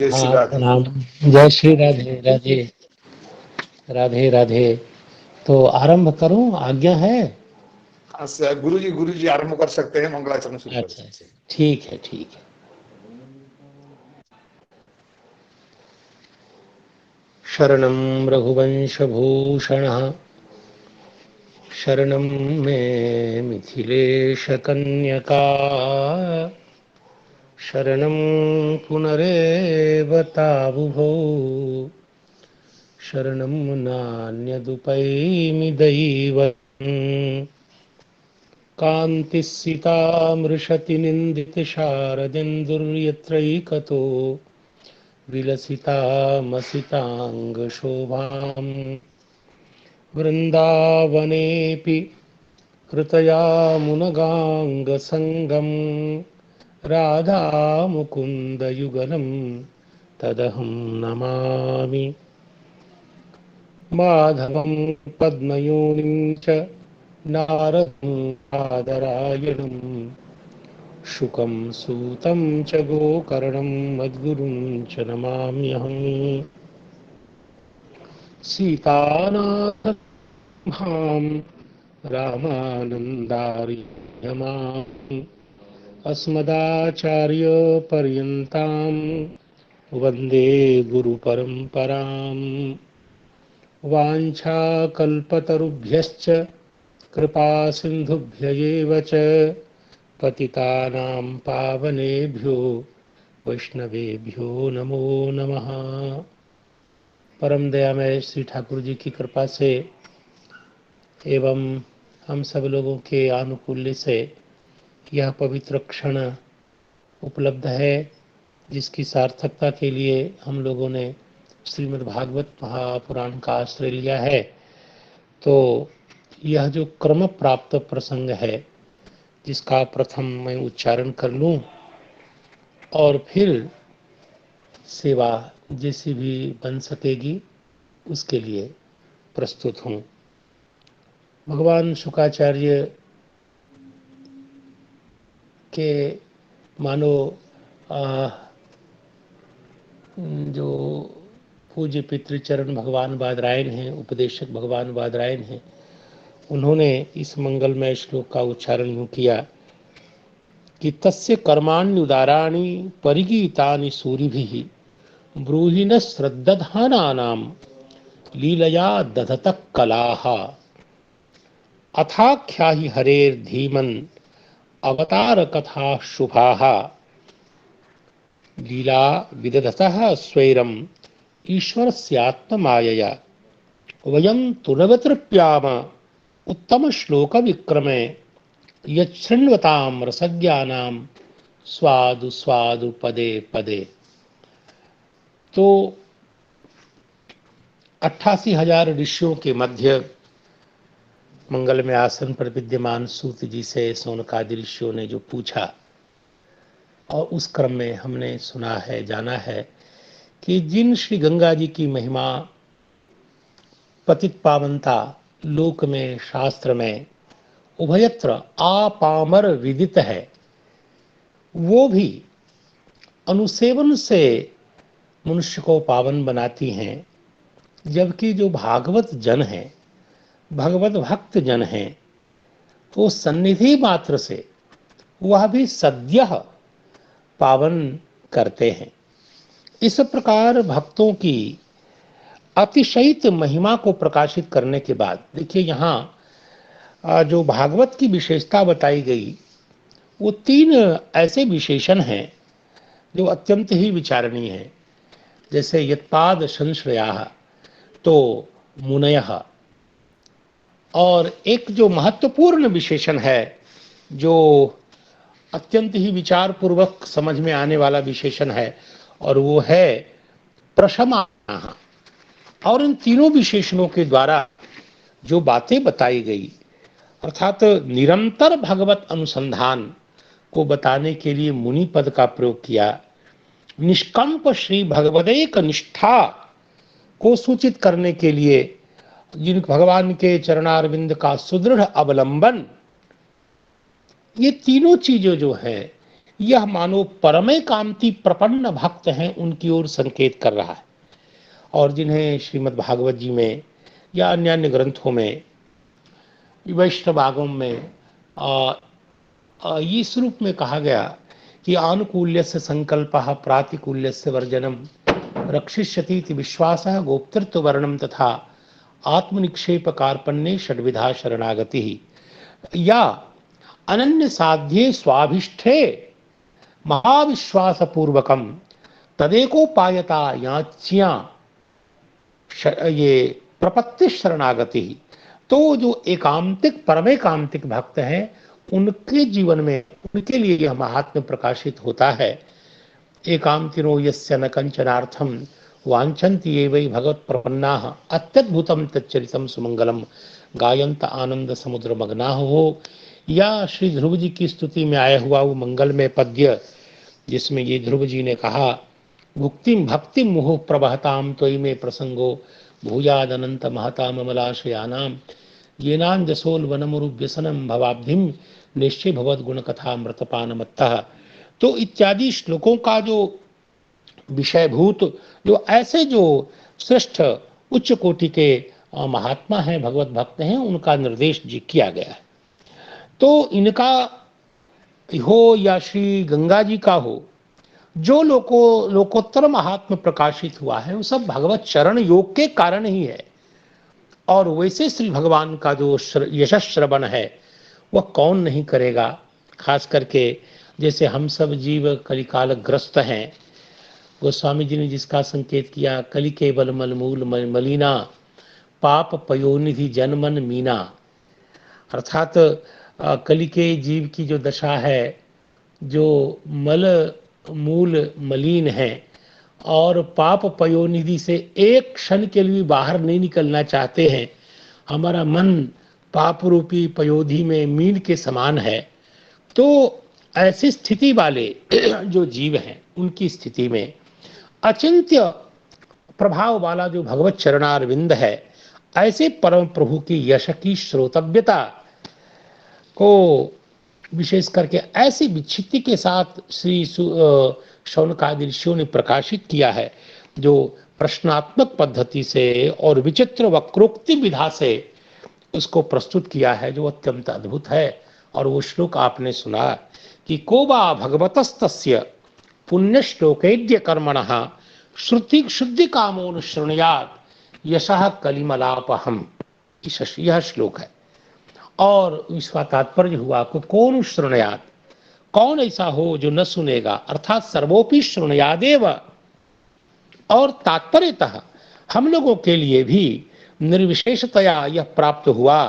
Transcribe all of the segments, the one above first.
जय श्री हाँ राधे। प्रणाम। जय श्री राधे राधे। राधे राधे। तो आरंभ करूं, आज्ञा है? गुरु जी आरंभ कर सकते हैं, मंगलाचरण शुरू कर अच्छा सकते अच्छा, ठीक है ठीक है। शरणं रघुवंशभूषणः शरणं मे मिथिलेशकन्यका शरणं पुनरेव तावुभौ शरणं नान्यदुपैमि दैवम् कान्तिस्सितामृषति निन्दितशारदिन्दुर्यत्रैकतो विलसितामसिताङ्गशोभाम् वृन्दावनेऽपि कृतयामुनगाङ्गसङ्गम् राधामुकुन्दयुगलं तदहं नमामि। माधवं पद्मयोनिं च नारदं बादरायणं शुकं सूतं च गोकर्णं मद्गुरुं च नमाम्यहम्। सीतानाथं रामानन्दार्यमाम् अस्मदाचार्यपर्यन्तां वन्दे गुरुपरम्पराम्। वाञ्छाकल्पतरुभ्यश्च कृपासिन्धुभ्य एव च पतितानां पावनेभ्यो वैष्णवेभ्यो नमो नमः। परम दयामय श्री ठाकुर जी की कृपा से एवं हम सब लोगों के आनुकूल्य से यह पवित्र क्षण उपलब्ध है, जिसकी सार्थकता के लिए हम लोगों ने श्रीमद् भागवत महापुराण का आश्रय लिया है। तो यह जो क्रम प्राप्त प्रसंग है, जिसका प्रथम मैं उच्चारण कर लूं और फिर सेवा जैसी भी बन सकेगी उसके लिए प्रस्तुत हूं। भगवान शुकाचार्य के मानो जो पूज्य पितृचरण भगवान बादरायण हैं, उपदेशक भगवान बादरायण हैं, उन्होंने इस मंगलमय श्लोक का उच्चारण यूं किया कि तस्य कर्माण्युदाराणि परिगीतानि सूरिभिः ब्रूहि न श्रद्दधानानां लीलया दधतः कलाः अथाख्या हि हरेर्धीमन् अवतार कथा शुभाः लीला विदधतः स्वैरम् ईश्वरस्यात्ममायया वयं तुनवतृप्याम उत्तम श्लोक विक्रमे यच्छृण्वतां रसज्ञानां स्वादु स्वादु पदे पदे। तो 88,000 ऋषियों के मध्य मंगल में आसन पर विद्यमान सूत जी से सौनकादि ऋषियों ने जो पूछा, और उस क्रम में हमने सुना है, जाना है कि जिन श्री गंगा जी की महिमा, पतित पावनता लोक में, शास्त्र में उभयत्र आपामर विदित है, वो भी अनुसेवन से मनुष्य को पावन बनाती हैं। जबकि जो भागवत जन हैं, भगवत भक्त जन हैं, तो सन्निधि मात्र से वह भी सद्यः पावन करते हैं। इस प्रकार भक्तों की अतिशयित महिमा को प्रकाशित करने के बाद देखिए, यहाँ जो भागवत की विशेषता बताई गई, वो 3 ऐसे विशेषण हैं जो अत्यंत ही विचारणीय हैं। जैसे यत्पाद संश्रयाः तो मुनयः, और एक जो महत्वपूर्ण विशेषण है, जो अत्यंत ही विचार पूर्वक समझ में आने वाला विशेषण है, और वो है प्रशमानः। और इन तीनों विशेषणों के द्वारा जो बातें बताई गई, अर्थात निरंतर भगवत अनुसंधान को बताने के लिए मुनि पद का प्रयोग किया, निष्कंप श्री भगवदेक निष्ठा को सूचित करने के लिए जिन भगवान के चरणारविंद का सुदृढ़ अवलंबन, ये तीनों चीजें जो है, यह मानो परमे कांति प्रपन्न भक्त हैं उनकी ओर संकेत कर रहा है। और जिन्हें श्रीमद् भागवत जी में या अन्य अन्य ग्रंथों में, वैष्णव आगम में इस रूप में कहा गया कि आनुकूल्यस्य संकल्पः प्रातिकूल्यस्य वर्जनम रक्षिष्यति इति विश्वासः गोप्तृत्व वर्णम तथा आत्मनिक्षेप कार्पण्ये षड्विधा शरणागति या अनन्य साध्ये स्वाभिष्ठे महाविश्वासपूर्वकम तदेकोपायता याच्या ये प्रपत्ति शरणागति। तो जो एकांतिक परमेकांतिक भक्त हैं उनके जीवन में, उनके लिए यह महात्म्य प्रकाशित होता है। एकांतिनो यस्य न कंचनार्थम वांछन्ति ये वै भगवत प्रपन्नाः अत्यद्भुतम तच्चरितम सुमंगलम गायंत आनंद समुद्र मग्नाः हो। या श्री ध्रुव जी की स्तुति में आया हुआ वो मंगलमय पद्य जिसमें ये ध्रुव जी ने कहा, भुक्तिम भक्ति मुहुः प्रवहताम त्वयि में प्रसंगो भूयाद अनंत महता ममलाशयानाम येनान जसोल वनमुरुव्यसनम भवाब्धिम निश्चय भवद गुण कथा मृतपानमत्तः। तो इत्यादि श्लोकों का जो विषयभूत जो ऐसे जो श्रेष्ठ उच्च कोटि के महात्मा हैं, भगवत भक्त हैं, उनका निर्देश जी किया गया है। तो इनका हो या श्री गंगा जी का हो, जो लोकोत्तर महात्म प्रकाशित हुआ है वो सब भगवत चरण योग के कारण ही है। और वैसे श्री भगवान का जो यशस् श्रवण है वह कौन नहीं करेगा। खास करके जैसे हम सब जीव कलिकाल ग्रस्त हैं, गोस्वामी जी ने जिसका संकेत किया, कलि केवल मलमूल मलिना पाप पयोनिधि जनमन मीना। अर्थात कलि के जीव की जो दशा है, जो मल मूल मलिन है और पाप पयोनिधि से एक क्षण के लिए बाहर नहीं निकलना चाहते हैं, हमारा मन पाप रूपी पयोधि में मीन के समान है। तो ऐसी स्थिति वाले जो जीव हैं उनकी स्थिति में अचिंत्य प्रभाव वाला जो भगवत चरणारविंद है, ऐसे परम प्रभु की यश की श्रोतव्यता को विशेष करके ऐसी विच्छित्ति के साथ श्री शौनकादि ऋषियों ने प्रकाशित किया है, जो प्रश्नात्मक पद्धति से और विचित्र वक्रोक्ति विधा से उसको प्रस्तुत किया है, जो अत्यंत अद्भुत है। और वो श्लोक आपने सुना कि को वा भगवतस्तस्य पुण्य श्लोकैद्य कर्मणः श्रुति शुद्धि कामोनुशृणुयात् यशः कलिमलापहम। यह श्लोक है। और इसका तात्पर्य हुआ को कौन श्रृणयात, कौन ऐसा हो जो न सुनेगा, अर्थात सर्वोपि श्रृणयादेव। और तात्पर्यतः हम लोगों के लिए भी निर्विशेषतया यह प्राप्त हुआ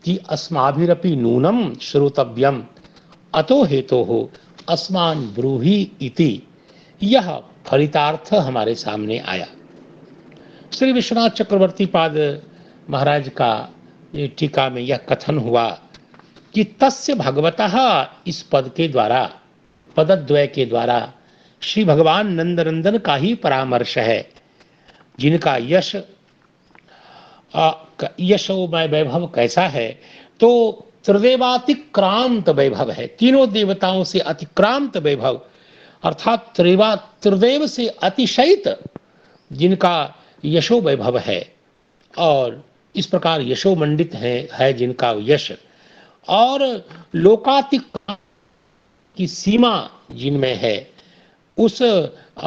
कि अस्माभिरपि नूनम श्रोतव्यम अतो हेतो हो अस्मान ब्रूहि इति। यह फलितार्थ हमारे सामने आया। श्री विश्वनाथ चक्रवर्ती पाद महाराज का टीका में यह कथन हुआ कि तस्य भगवतः, इस पद के द्वारा, पदद्वय के द्वारा श्री भगवान नंदनंदन का ही परामर्श है, जिनका यशोमय वैभव कैसा है। तो त्रिदेवातिक्रांत वैभव है, तीनों देवताओं से अतिक्रांत वैभव, अर्थात त्रिदेव से अतिशयित जिनका यशो वैभव है। और इस प्रकार यशोमंडित है जिनका यश, और लोकातिक की सीमा जिनमें है, उस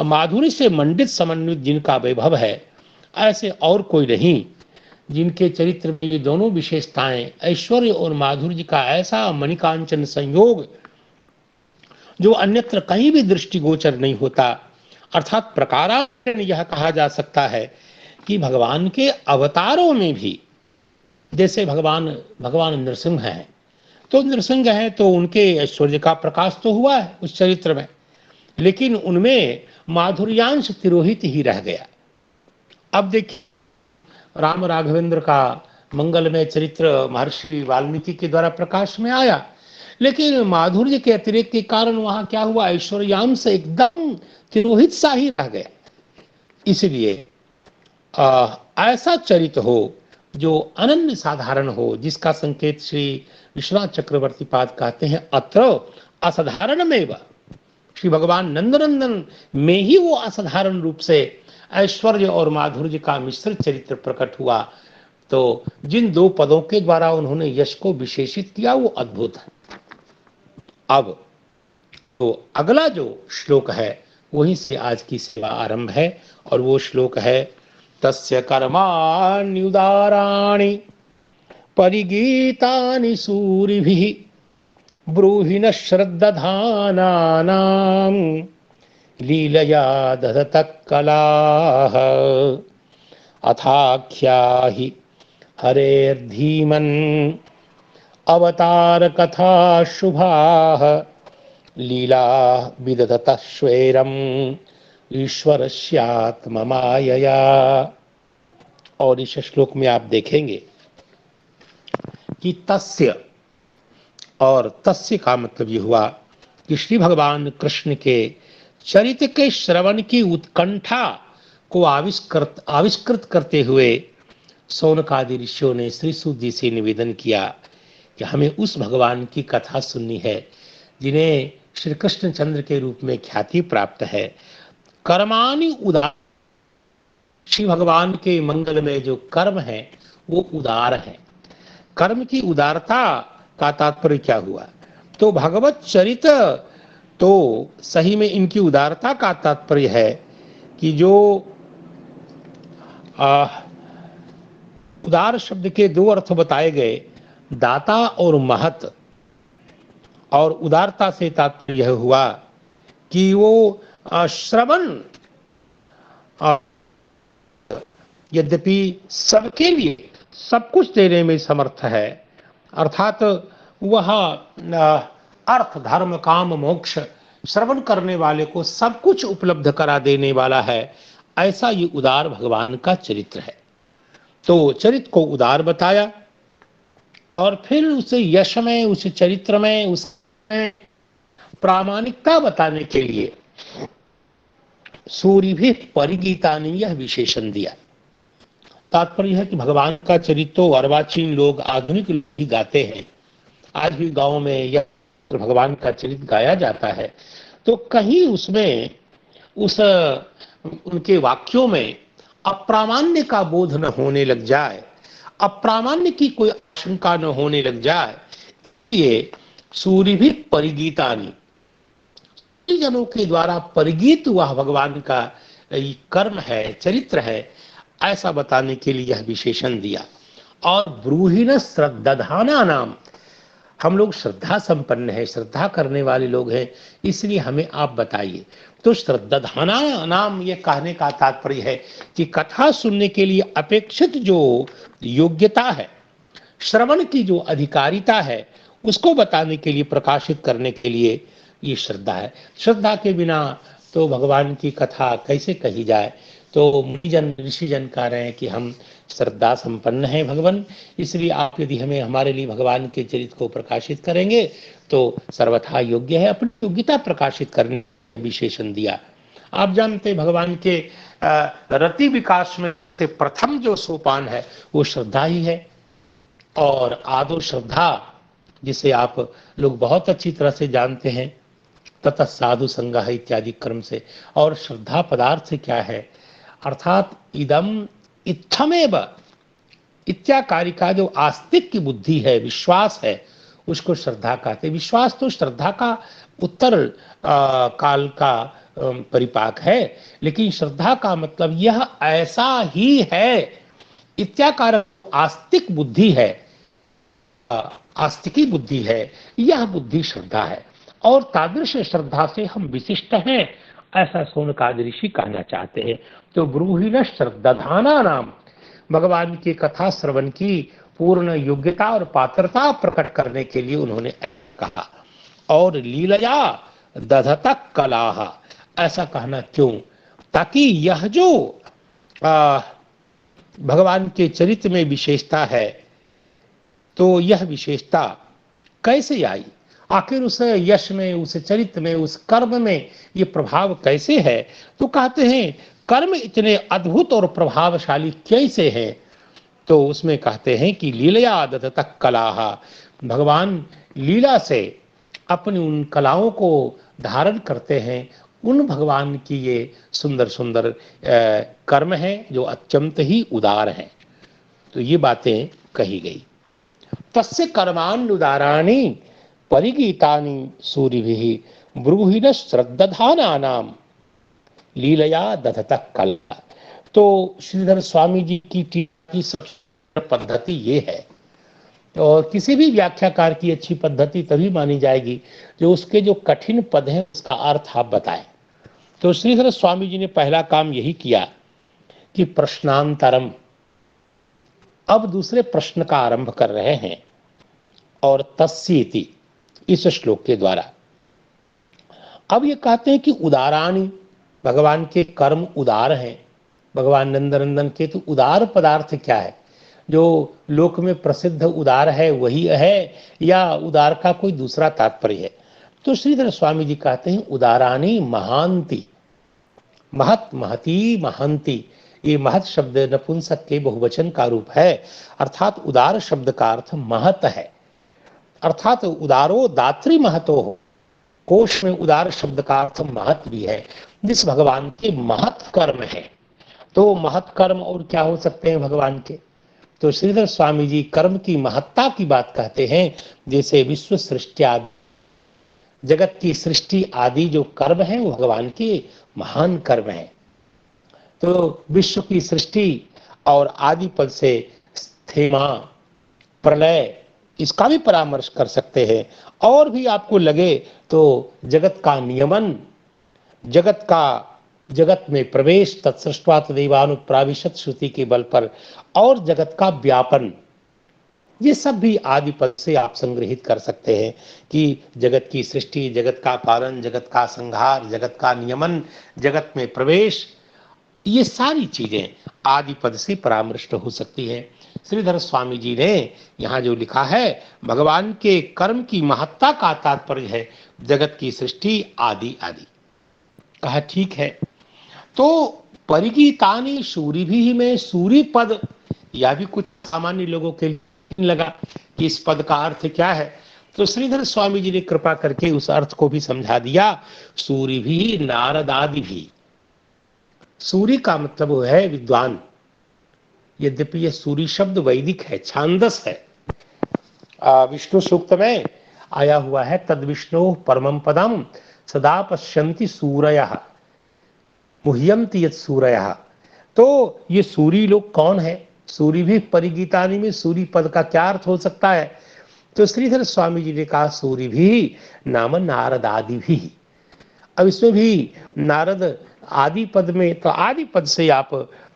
माधुरी से मंडित समन्वित जिनका वैभव है, ऐसे और कोई नहीं, जिनके चरित्र में ये दोनों विशेषताएं, ऐश्वर्य और माधुर्य का ऐसा मणिकांचन संयोग जो अन्यत्र कहीं भी दृष्टिगोचर नहीं होता। अर्थात प्रकारांतरेण यह कहा जा सकता है कि भगवान के अवतारों में भी, जैसे भगवान नृसिंह हैं, तो नृसिंह हैं तो उनके ऐश्वर्य का प्रकाश तो हुआ है उस चरित्र में, लेकिन उनमें माधुर्यांश तिरोहित ही रह गया। अब देखिए, राम राघवेंद्र का मंगलमय चरित्र महर्षि वाल्मीकि के द्वारा प्रकाश में आया, लेकिन माधुर्य के अतिरेक के कारण वहां क्या हुआ, ऐश्वर्यांश एकदम तिरोहित सा ही रह गया। इसलिए ऐसा चरित्र हो जो अनन्य साधारण हो, जिसका संकेत श्री विश्वनाथ चक्रवर्ती पाद कहते हैं, अत्र असाधारणमेव श्री भगवान नंदनंदन में ही वो असाधारण रूप से ऐश्वर्य और माधुर्य का मिश्रित चरित्र प्रकट हुआ। तो जिन दो पदों के द्वारा उन्होंने यश को विशेषित किया वो अद्भुत है। अब तो अगला जो श्लोक है वहीं से आज की सेवा आरंभ है, और वो श्लोक है तस्य कर्माण्युदाराणि परिगीतानि सूरिभिः ब्रूहि न श्रद्दधानानां लीलया दधतः कलाः अथाख्याहि हरेर्धीमन् अवतार कथा शुभाः लीला विदधतः श्वेरम् ईश्वरस्यात्म मायया। और इस श्लोक में आप देखेंगे कि तस्य, और तस्य का मतलब ये हुआ कि श्री भगवान कृष्ण के चरित्र के श्रवण की उत्कंठा को आविष्कृत करते हुए सौनकादि ऋषियों ने श्री सूत जी से निवेदन किया कि हमें उस भगवान की कथा सुननी है जिन्हें श्री कृष्णचंद्र के रूप में ख्याति प्राप्त है। कर्माणि उदार, श्री भगवान के मंगल में जो कर्म है वो उदार है। कर्म की उदारता का तात्पर्य क्या हुआ? तो भगवत चरित्र तो सही में इनकी उदारता का तात्पर्य है कि जो उदार शब्द के दो अर्थ बताए गए, दाता और महत, और उदारता से तात्पर्य यह हुआ कि वो श्रवण यद्यपि सबके लिए सब कुछ देने में समर्थ है, अर्थात वह अर्थ धर्म काम मोक्ष श्रवण करने वाले को सब कुछ उपलब्ध करा देने वाला है, ऐसा ये उदार भगवान का चरित्र है। तो चरित्र को उदार बताया और फिर उसे यश में, उस चरित्र में, उसमें प्रामाणिकता बताने के लिए सूर्य भी परिगीता ने यह विशेषण दिया। तात्पर्य है कि भगवान का चरित्र तो अर्वाचीन लोग, आधुनिक लोग ही गाते हैं। आज भी गांव में यह भगवान का चरित्र गाया जाता है, तो कहीं उसमें उनके वाक्यों में अप्रामाण्य का बोध न होने लग जाए, अप्रामाण्य की कोई आशंका न होने लग जाए, ये सूर्य भी परिगीतानी, जनों के द्वारा परिगीत हुआ भगवान का कर्म है, चरित्र है, ऐसा बताने के लिए यह विशेषण दिया। और ब्रूहिण श्रद्धाना नाम, हम लोग श्रद्धा संपन्न है, श्रद्धा करने वाले लोग हैं, इसलिए हमें आप बताइए। तो श्रद्धाना नाम ये कहने का तात्पर्य है कि कथा सुनने के लिए अपेक्षित जो योग्यता है, श्रवण की जो अधिकारिता है, उसको बताने के लिए, प्रकाशित करने के लिए ये श्रद्धा है। श्रद्धा के बिना तो भगवान की कथा कैसे कही जाए? तो मुनिजन ऋषिजन कह रहे हैं कि हम श्रद्धा संपन्न हैं भगवान, इसलिए आप यदि हमें हमारे लिए भगवान के चरित्र को प्रकाशित करेंगे तो सर्वथा योग्य है। अपनी योग्यता प्रकाशित करने विशेषण दिया। आप जानते भगवान के रति विकास में से प्रथम जो सोपान है वो श्रद्धा ही है, और आदो श्रद्धा जिसे आप लोग बहुत अच्छी तरह से जानते हैं, ततः साधु संगः इत्यादि क्रम से। और श्रद्धा पदार्थ से क्या है? अर्थात इदम इत्थमेव इत्याकारी का जो आस्तिक की बुद्धि है, विश्वास है, उसको श्रद्धा कहते हैं। विश्वास तो श्रद्धा का उत्तर काल का परिपाक है, लेकिन श्रद्धा का मतलब यह ऐसा ही है। इत्याकार आस्तिक बुद्धि है, आस्तिकी बुद्धि है, यह बुद्धि श्रद्धा है, और तादृश श्रद्धा से हम विशिष्ट हैं, ऐसा सौनकादि ऋषि कहना चाहते हैं। तो ब्रूहिण श्रद्धाना नाम, भगवान की कथा श्रवण की पूर्ण योग्यता और पात्रता प्रकट करने के लिए उन्होंने कहा। और लीलया दधतः कलाः, ऐसा कहना क्यों? ताकि यह जो भगवान के चरित्र में विशेषता है, तो यह विशेषता कैसे आई? आखिर उस यश में, उस चरित्र में, उस कर्म में ये प्रभाव कैसे है? तो कहते हैं कर्म इतने अद्भुत और प्रभावशाली कैसे हैं? तो उसमें कहते हैं कि लीलया दधतः कलाः, भगवान लीला से अपनी उन कलाओं को धारण करते हैं, उन भगवान की ये सुंदर सुंदर कर्म हैं जो अत्यंत ही उदार हैं। तो ये बातें कही गई। तस्य कर्मानुदाराणि परिगीतानि सूरिभिः ब्रूहिण श्रद्धानानाम लीलया दधतः कला। तो श्रीधर स्वामी जी की टीका की सबसे पद्धति ये है, और किसी भी व्याख्याकार की अच्छी पद्धति तभी मानी जाएगी जो उसके जो कठिन पद है उसका अर्थ आप बताएं। तो श्रीधर स्वामी जी ने पहला काम यही किया कि प्रश्नांतरम, अब दूसरे प्रश्न का आरंभ कर रहे हैं, और तस्येति इस श्लोक के द्वारा। अब ये कहते हैं कि उदाराणी, भगवान के कर्म उदार हैं। भगवान नंदनंदन के तो उदार पदार्थ क्या है? जो लोक में प्रसिद्ध उदार है वही है, या उदार का कोई दूसरा तात्पर्य है? तो श्रीधर स्वामी जी कहते हैं उदारानी महांति, महत, महती, महांति। ये महत शब्द नपुंसक के बहुवचन का रूप है, अर्थात उदार शब्द का अर्थ महत है, अर्थात उदारो दात्री महतो हो। कोश में उदार शब्द का अर्थ महत भी है, जिस भगवान के महत कर्म है। तो महत कर्म और क्या हो सकते हैं भगवान के? तो श्रीधर स्वामी जी कर्म की महत्ता की बात कहते हैं, जैसे विश्व सृष्टि आदि, जगत की सृष्टि आदि जो कर्म है वो भगवान के महान कर्म है। तो विश्व की सृष्टि और आदि पद से स्थेमा, प्रलय, इसका भी परामर्श कर सकते हैं। और भी आपको लगे तो जगत का नियमन, जगत में प्रवेश, तत्सृष्ट्वा तदेवानुप्राविशत श्रुति के बल पर, और जगत का व्यापन, ये सब भी आदि पद से आप संग्रहित कर सकते हैं कि जगत की सृष्टि, जगत का पालन, जगत का संहार, जगत का नियमन, जगत में प्रवेश, ये सारी चीजें आदि पद से परामृष्ट हो सकती है। श्रीधर स्वामी जी ने यहाँ जो लिखा है, भगवान के कर्म की महत्ता का तात्पर्य है जगत की सृष्टि आदि आदि। कहा ठीक है। तो परिगीतानि सूरी भी में सूरी पद, या भी कुछ सामान्य लोगों के लिए लगा कि इस पद का अर्थ क्या है, तो श्रीधर स्वामी जी ने कृपा करके उस अर्थ को भी समझा दिया। सूरी भी, नारद आदि भी। सूरी का मतलब है विद्वान, यद्यपि यह सूरी शब्द वैदिक है, छांदस है। विष्णु सूक्त में आया हुआ है, तद विष्णु परमं पदम सदा पश्यन्ति सूरयः मुह्यन्ति यत् सूरयः। तो ये सूरी लोग कौन है? सूरी भी परिगीतानि में सूरी पद का क्या अर्थ हो सकता है? तो श्रीधर स्वामी जी ने कहा सूरी भी नाम नारद आदि भी। अब इसमें भी नारद आदि पद में, तो आदि पद से आप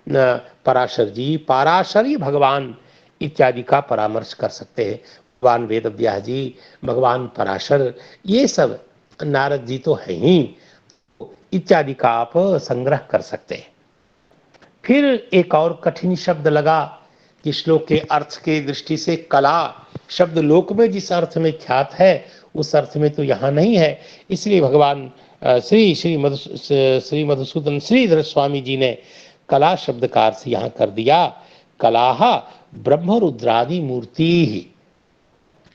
पराशर जी, पाराशरी भगवान इत्यादि का परामर्श कर सकते हैं। भगवान वेद व्यास जी, भगवान पराशर, ये सब नारद जी तो है ही, इत्यादि का आप संग्रह कर सकते हैं। फिर एक और कठिन शब्द लगा कि श्लोक के अर्थ के दृष्टि से कला शब्द लोक में जिस अर्थ में ख्यात है उस अर्थ में तो यहाँ नहीं है, इसलिए भगवान श्री मधुसूदन श्रीधर स्वामी जी ने कला शब्द का अर्थ यहाँ कर दिया, कलाहा ब्रह्म रुद्रादि मूर्ति ही।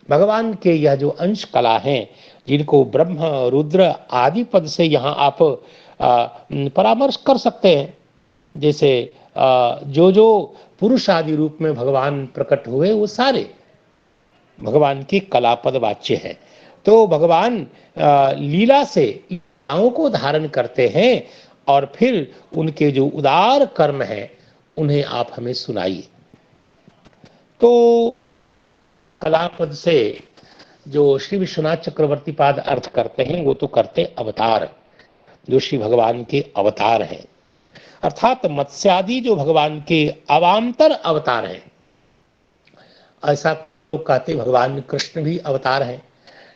भगवान के यह जो अंश कला हैं, जिनको ब्रह्म रुद्र आदि पद से यहाँ आप परामर्श कर सकते हैं। जैसे जो पुरुष आदि रूप में भगवान प्रकट हुए वो सारे भगवान की कला पद वाच्य है। तो भगवान लीला से लीलाओं को धारण करते हैं, और फिर उनके जो उदार कर्म है उन्हें आप हमें सुनाइए। तो कला पद से जो श्री विश्वनाथ चक्रवर्ती पाद अर्थ करते हैं वो तो करते अवतार, जो श्री भगवान के अवतार हैं, अर्थात मत्स्यादि जो भगवान के अवान्तर अवतार हैं। ऐसा लोग कहते भगवान कृष्ण भी अवतार हैं,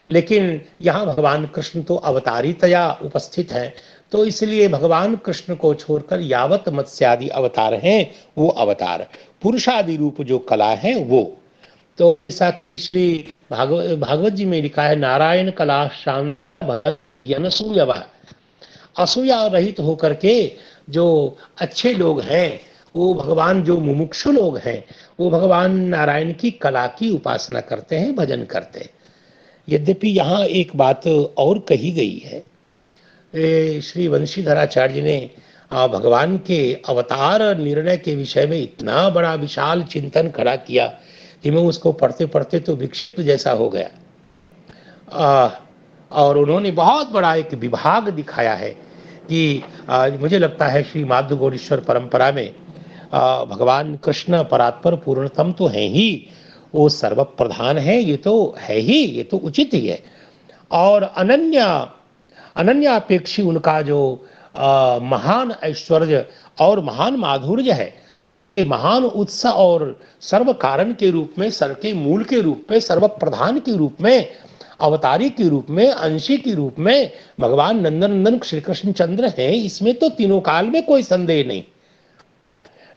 लेकिन यहाँ भगवान कृष्ण तो अवतारितया उपस्थित हैं, तो इसलिए भगवान कृष्ण को छोड़कर यावत मत्स्यादि अवतार हैं वो अवतार, पुरुषादि रूप जो कला है वो। तो ऐसा श्री भागवत जी में लिखा है, नारायण कला शांत असूया रहित होकर के जो अच्छे लोग हैं, वो भगवान जो मुमुक्षु लोग हैं, वो भगवान नारायण की कला की उपासना करते हैं, भजन करते हैं। यद्यपि यहाँ एक बात और कही गई है श्री वंशीधराचार्य ने भगवान के अवतार निर्णय के विषय में इतना बड़ा विशाल चिंतन खड़ा किया कि मैं उसको पढ़ते पढ़ते तो विक्षिप्त जैसा हो गया। और उन्होंने बहुत बड़ा एक विभाग दिखाया है कि मुझे लगता है श्री माधव गौरीश्वर परंपरा में भगवान कृष्ण परात्पर पूर्णतम तो है ही, वो सर्व प्रधान है, ये तो है ही, ये तो उचित ही है। और अनन्यापेक्षी उनका जो महान ऐश्वर्य और महान माधुर्य है, महान उत्साह और सर्व कारण के रूप में, सर के मूल के रूप में, सर्व प्रधान के रूप में, अवतारी के रूप में, अंशी के रूप में भगवान नंदनंदन श्री कृष्ण चंद्र हैं, इसमें तो तीनों काल में कोई संदेह नहीं।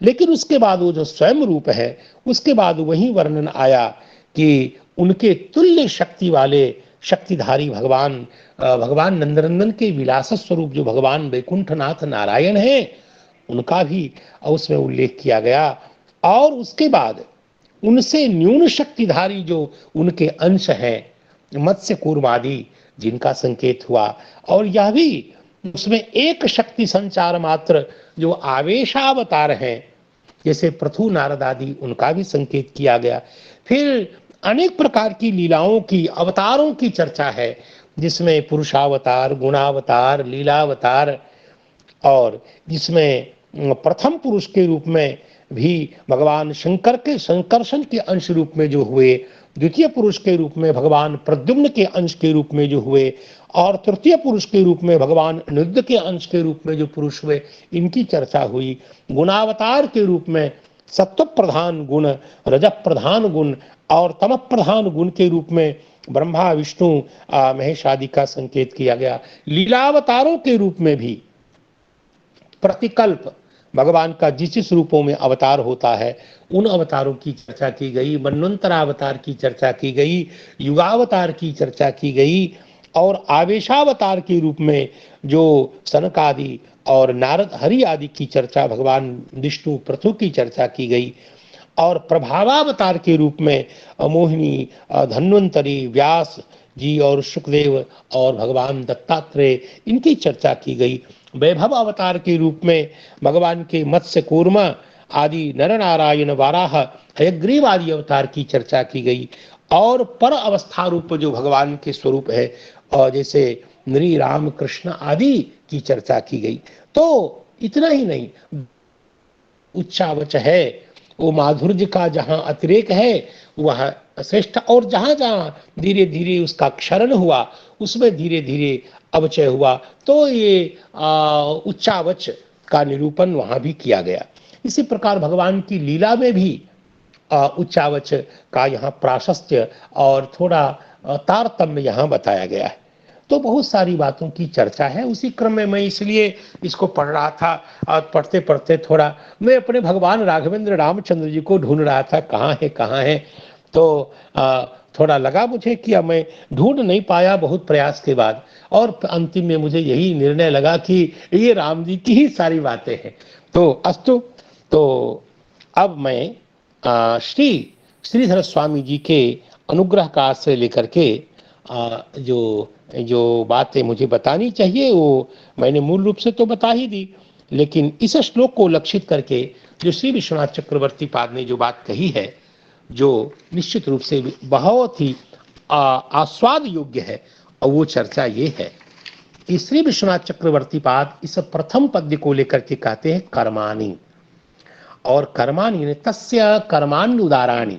लेकिन उसके बाद वो जो स्वयं रूप है, उसके बाद वही वर्णन आया कि उनके तुल्य शक्ति वाले शक्तिधारी भगवान नंदनंदन के विलास स्वरूप जो भगवान वैकुंठनाथ नारायण हैं, उनका भी उसमें उल्लेख किया गया। और उसके बाद उनसे न्यून शक्तिधारी जो उनके अंश हैं, मत्स्य कूर्म आदि, जिनका संकेत हुआ। और यह भी उसमें एक शक्ति संचार मात्र जो आवेशावतार हैं, जैसे पृथु नारद आदि, उनका भी संकेत किया गया। फिर अनेक प्रकार की लीलाओं की, अवतारों की चर्चा है, जिसमें पुरुषावतार, गुणावतार, लीलावतार, और जिसमें प्रथम पुरुष के रूप में भी भगवान शंकर के संकर्षण के अंश रूप में जो हुए, द्वितीय पुरुष के रूप में भगवान प्रद्युम्न के अंश के रूप में जो हुए, और तृतीय पुरुष के रूप में भगवान अनिरुद्ध के अंश के रूप में जो पुरुष हुए, इनकी चर्चा हुई। गुणावतार के रूप में सत्व प्रधान गुण, रज प्रधान गुण और तम प्रधान गुण के रूप में ब्रह्मा विष्णु महेश आदि का संकेत किया गया। लीलावतारों के रूप में भी प्रतिकल्प भगवान का जिस जिस रूपों में अवतार होता है, उन अवतारों की चर्चा की गई। मनवंतरावतार की चर्चा की गई, युगावतार की चर्चा की गई, और आवेशावतार के रूप में जो सनक आदि और नारद हरि आदि की चर्चा, भगवान विष्णु पृथु की चर्चा की गई। और प्रभावावतार के रूप में मोहिनी, धन्वंतरी, व्यास जी और सुखदेव और भगवान दत्तात्रेय, इनकी चर्चा की गई। वैभव अवतार के रूप में भगवान के मत्स्य कूर्म आदि, नर नारायण, वाराह, हयग्रीव आदि अवतार की चर्चा की गई। और पर अवस्था रूप जो भगवान के स्वरूप है, और जैसे नरी, राम, कृष्ण आदि की चर्चा की गई। तो इतना ही नहीं, उच्चावच है, वो माधुर्य का जहाँ अतिरेक है वह श्रेष्ठ, और जहाँ जहाँ धीरे धीरे उसका क्षरण हुआ, उसमें धीरे धीरे अवचय हुआ। तो ये उच्चावच का निरूपण वहाँ भी किया गया। इसी प्रकार भगवान की लीला में भी उच्चावच का यहाँ प्राशस्त्य और थोड़ा तारतम्य यहाँ बताया गया है। तो बहुत सारी बातों की चर्चा है। उसी क्रम में मैं इसलिए इसको पढ़ रहा था, और पढ़ते पढ़ते थोड़ा मैं अपने भगवान राघवेंद्र रामचंद्र जी को ढूंढ रहा था, कहाँ है। तो थोड़ा लगा मुझे कि अब मैं ढूंढ नहीं पाया बहुत प्रयास के बाद, और अंतिम में मुझे यही निर्णय लगा कि ये राम जी की ही सारी बातें हैं। तो अस्तु, तो अब मैं श्रीधर स्वामी जी के अनुग्रह का आश्रय लेकर के जो बातें मुझे बतानी चाहिए वो मैंने मूल रूप से तो बता ही दी, लेकिन इस श्लोक को लक्षित करके जो श्री विश्वनाथ चक्रवर्ती पाद ने जो बात कही है, जो निश्चित रूप से बहुत ही आस्वाद योग्य है, और वो चर्चा ये है कि श्री विश्वनाथ चक्रवर्ती पाद इस प्रथम पद्य को लेकर के कहते हैं कर्माणि, और कर्माणि ने तस्य कर्माण्य उदाराणी।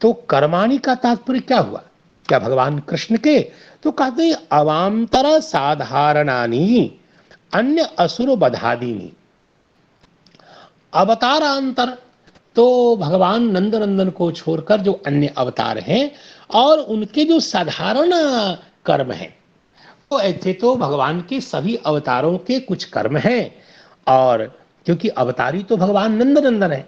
तो कर्माणि का तात्पर्य क्या हुआ? क्या भगवान कृष्ण के? तो कहते हैं अवांतर साधारणानि अन्य असुर बधादीनी। अवतारांतर तो भगवान नंदनंदन को छोड़कर जो अन्य अवतार हैं और उनके जो साधारण कर्म हैं, तो ऐसे तो भगवान के सभी अवतारों के कुछ कर्म हैं। और क्योंकि अवतारी तो भगवान नंदनंदन है,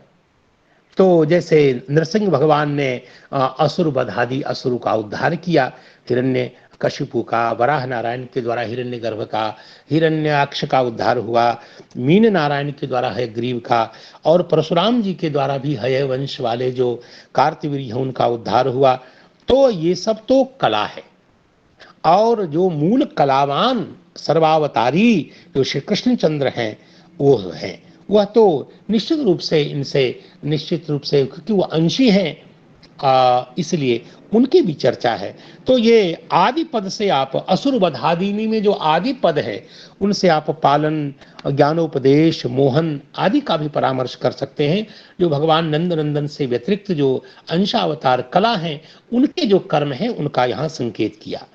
तो जैसे नरसिंह भगवान ने असुर बधादी, असुर का उद्धार किया, हिरण्य कशिपु का, वराह नारायण के द्वारा हिरण्यगर्भ का, हिरण्याक्ष का उद्धार हुआ, मीन नारायण के द्वारा हयग्रीव का, और परशुराम जी के द्वारा भी हय वंश वाले जो कार्तवीर्य हैं उनका उद्धार हुआ। तो ये सब तो कला है, और जो मूल कलावान सर्वावतारी जो श्री कृष्णचंद्र हैं वो हैं, वह तो निश्चित रूप से इनसे निश्चित रूप से क्योंकि वह अंशी हैं, इसलिए उनकी भी चर्चा है। तो ये आदि पद से आप असुर वधादिनी में जो आदि पद है उनसे आप पालन, ज्ञानोपदेश, मोहन आदि का भी परामर्श कर सकते हैं। जो भगवान नंद नंदन से व्यतिरिक्त जो अंशावतार कला हैं उनके जो कर्म हैं उनका यहाँ संकेत किया।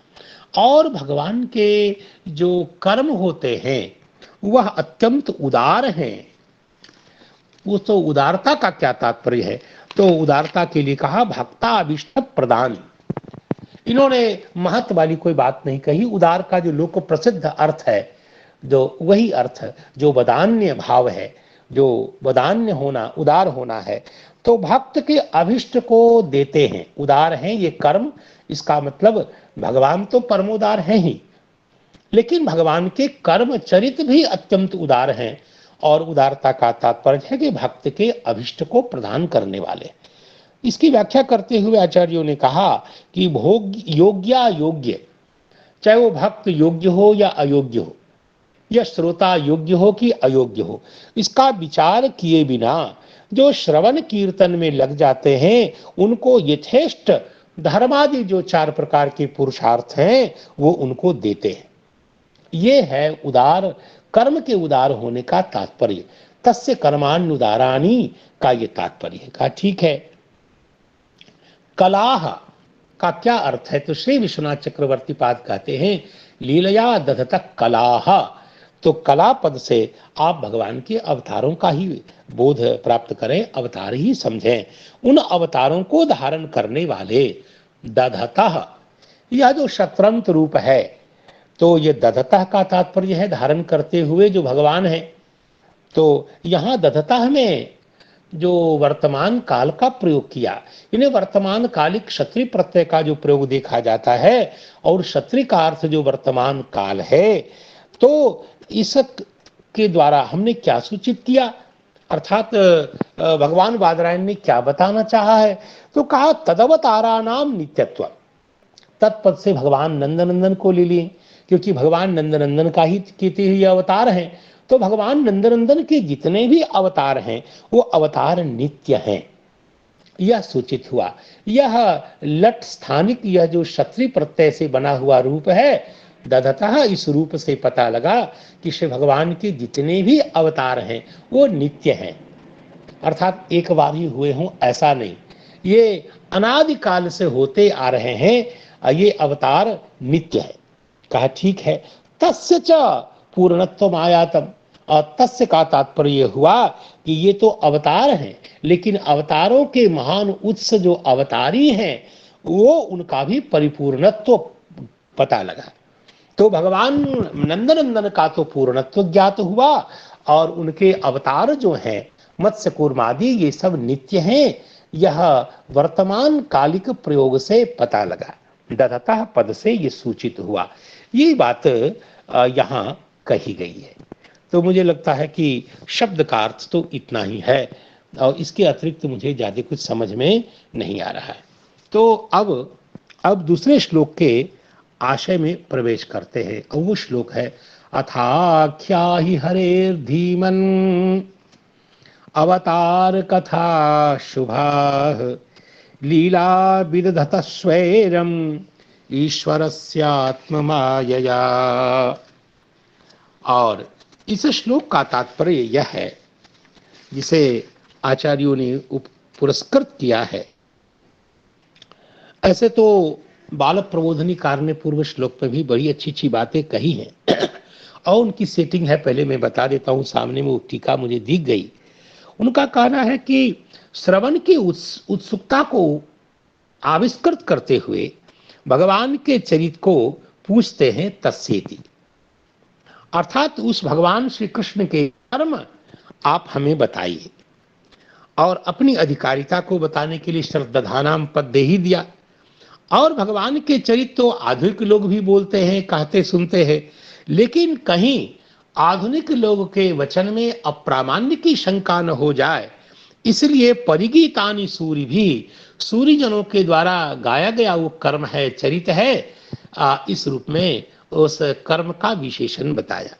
और भगवान के जो कर्म होते हैं वह अत्यंत उदार हैं। वो तो उदारता का क्या तात्पर्य है, तो उदारता के लिए कहा भक्ता अभिष्ट प्रदान। इन्होंने महत्व वाली कोई बात नहीं कही। उदार का जो लोक प्रसिद्ध अर्थ है, जो वही अर्थ जो वदान्य भाव है, जो वदान्य होना, उदार होना है। तो भक्त के अभिष्ट को देते हैं, उदार हैं ये कर्म। इसका मतलब भगवान तो परमोदार हैं ही, लेकिन भगवान के कर्म चरित भी अत्यंत उदार हैं। और उदारता का तात्पर्य है कि भक्त के अभिष्ट को प्रदान करने वाले। इसकी व्याख्या करते हुए आचार्यों ने कहा कि भोग योग्या योग्य, चाहे वो भक्त योग्य हो या अयोग्य हो, या श्रोता योग्य हो कि अयोग्य हो, इसका विचार किए बिना जो श्रवण कीर्तन में लग जाते हैं उनको यथेष्ट धर्मादि जो 4 प्रकार के पुरुषार्थ हैं वो उनको देते हैं। ये है उदार कर्म के उदार होने का तात्पर्य। तस्य कर्मान्युदाराणी का ये तात्पर्य है। कहा ठीक है। कलाह का क्या अर्थ है, तो श्री विश्वनाथ चक्रवर्ती पाद कहते हैं लीलया दधत कलाह। तो कला पद से आप भगवान के अवतारों का ही बोध प्राप्त करें, अवतार ही समझें, उन अवतारों को धारण करने वाले। दधतः यह जो शत्रंत रूप है, तो ये दधतः का तात्पर्य है धारण करते हुए जो भगवान है। तो यहाँ दधतः में जो वर्तमान काल का प्रयोग किया, इन्हें वर्तमान कालिक क्षत्रिय प्रत्यय का जो प्रयोग देखा जाता है, और क्षत्रिय का अर्थ जो वर्तमान काल है। तो इस के द्वारा हमने क्या सूचित किया, अर्थात भगवान बादरायण ने क्या बताना चाहा है, तो कहा तदवतारा नाम नित्यत्व। तत्पद से भगवान नंदनंदन को ले लिए, क्योंकि भगवान नंदनंदन का ही कहते हुए अवतार हैं। तो भगवान नंदनंदन के जितने भी अवतार हैं वो अवतार नित्य हैं, यह सूचित हुआ। यह लट स्थानिक, यह जो क्षत्रिय प्रत्यय से बना हुआ रूप है दधतः, इस रूप से पता लगा कि श्री भगवान के जितने भी अवतार हैं वो नित्य हैं, अर्थात एक बार ही हुए हों ऐसा नहीं, ये अनादिकाल से होते आ रहे हैं, ये अवतार नित्य है। कहा ठीक है। तस्य च पूर्णत्व आयातम, और तस्य का तात्पर्य हुआ कि ये तो अवतार हैं, लेकिन अवतारों के महान उत्स जो अवतारी हैं वो उनका भी परिपूर्णत्व पता लगा। तो भगवान नंदनंदन का तो पूर्णत्व ज्ञात हुआ, और उनके अवतार जो हैं मत्स्य कूर्मादि ये सब नित्य हैं, यह वर्तमान कालिक प्रयोग से पता लगा। दधतः पद से ये सूचित हुआ। ये बात यहाँ कही गई है। तो मुझे लगता है कि शब्द का अर्थ तो इतना ही है, और इसके अतिरिक्त मुझे ज्यादा कुछ समझ में नहीं आ रहा है। तो अब दूसरे श्लोक के आशय में प्रवेश करते हैं, और वो श्लोक है अथाख्या ही हरेर धीमन अवतार कथा शुभा लीला विदधत स्वैरम ईश्वरस्यात्म मायया। और इस श्लोक का तात्पर्य यह है, जिसे आचार्यों ने पुरस्कृत किया है। ऐसे तो बाल प्रबोधनीकार ने पूर्व श्लोक पर भी बड़ी अच्छी अच्छी बातें कही हैं, और उनकी सेटिंग है, पहले मैं बता देता हूं, सामने में वो टीका मुझे दिख गई। उनका कहना है कि श्रवण की उत्सुकता को आविष्कृत करते हुए भगवान के चरित्र को पूछते हैं तस्येति, अर्थात उस भगवान श्री कृष्ण के कर्म आप हमें बताइए। और अपनी अधिकारिता को बताने के लिए श्रद्धानाम पद दे ही दिया। और भगवान के चरित्र तो आधुनिक लोग भी बोलते हैं, कहते सुनते हैं, लेकिन कहीं आधुनिक लोग के वचन में अप्रामाण्य की शंका न हो जाए, इसलिए परिगीतानि सूर्य भी सूर्य जनों के द्वारा गाया गया वो कर्म है, चरित्र है, इस रूप में उस कर्म का विशेषण बताया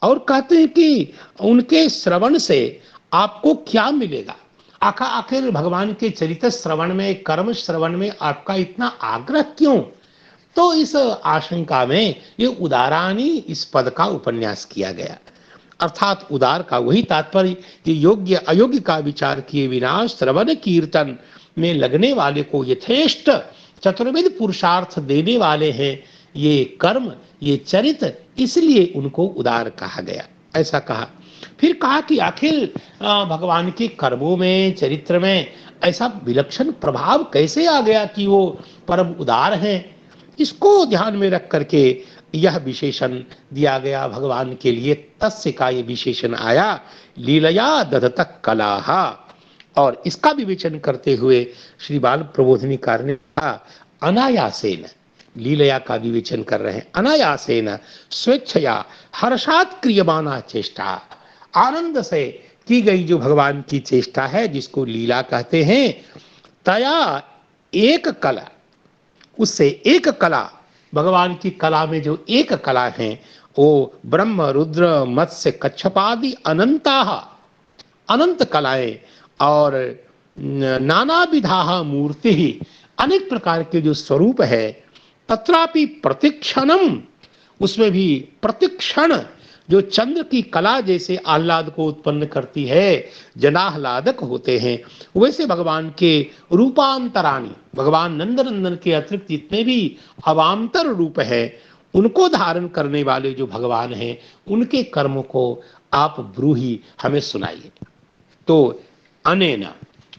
और कहते हैं कि उनके श्रवण से आपको क्या मिलेगा। आखिर भगवान के चरित्र श्रवण में, कर्म श्रवण में आपका इतना आग्रह क्यों? तो इस आशंका में ये उदारानी इस पद का उपन्यास किया गया। अर्थात उदार का वही तात्पर्य कि योग्य अयोग्य का विचार किए बिना श्रवण कीर्तन में लगने वाले को यथेष्ट चतुर्विध पुरुषार्थ देने वाले हैं ये कर्म, ये चरित्र, इसलिए उनको उदार कहा गया। ऐसा कहा। फिर कहा कि आखिर भगवान के कर्मों में, चरित्र में ऐसा विलक्षण प्रभाव कैसे आ गया कि वो परम उदार हैं। इसको ध्यान में रख करके यह विशेषण दिया गया भगवान के लिए। तस्य का ये विशेषण आया, लीलया दधत कलाहा। और इसका विवेचन करते हुए श्री बाल प्रबोधिनीकार ने कहा, अनायासेन, लीलया का विवेचन कर रहे हैं, अनायासेन स्वेच्छया हर्षात क्रियमाना चेष्टा, आनंद से की गई जो भगवान की चेष्टा है, जिसको लीला कहते हैं, तया एक कला, उससे एक कला, भगवान की कला में जो एक कला है वो ब्रह्म रुद्र मत्स्य कच्छपादि अनंताः, अनंत कलाएं और नाना विधा मूर्ति ही, अनेक प्रकार के जो स्वरूप है, तत्रापि प्रतिक्षणम, उसमें भी प्रतिक्षण जो चंद्र की कला जैसे आह्लाद को उत्पन्न करती है, जनाह्लादक होते हैं, वैसे भगवान के रूपांतराणी, भगवान नंदनंदन के अतिरिक्त जितने भी अवांतर रूप है उनको धारण करने वाले जो भगवान हैं, उनके कर्मों को आप ब्रूहि, हमें सुनाइए। तो अनेन,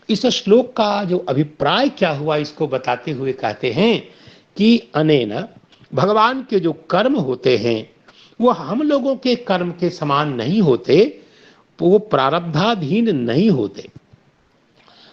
इस श्लोक का जो अभिप्राय क्या हुआ इसको बताते हुए कहते हैं कि अनेन, भगवान के जो कर्म होते हैं वो हम लोगों के कर्म के समान नहीं होते, वो प्रारब्धाधीन नहीं होते।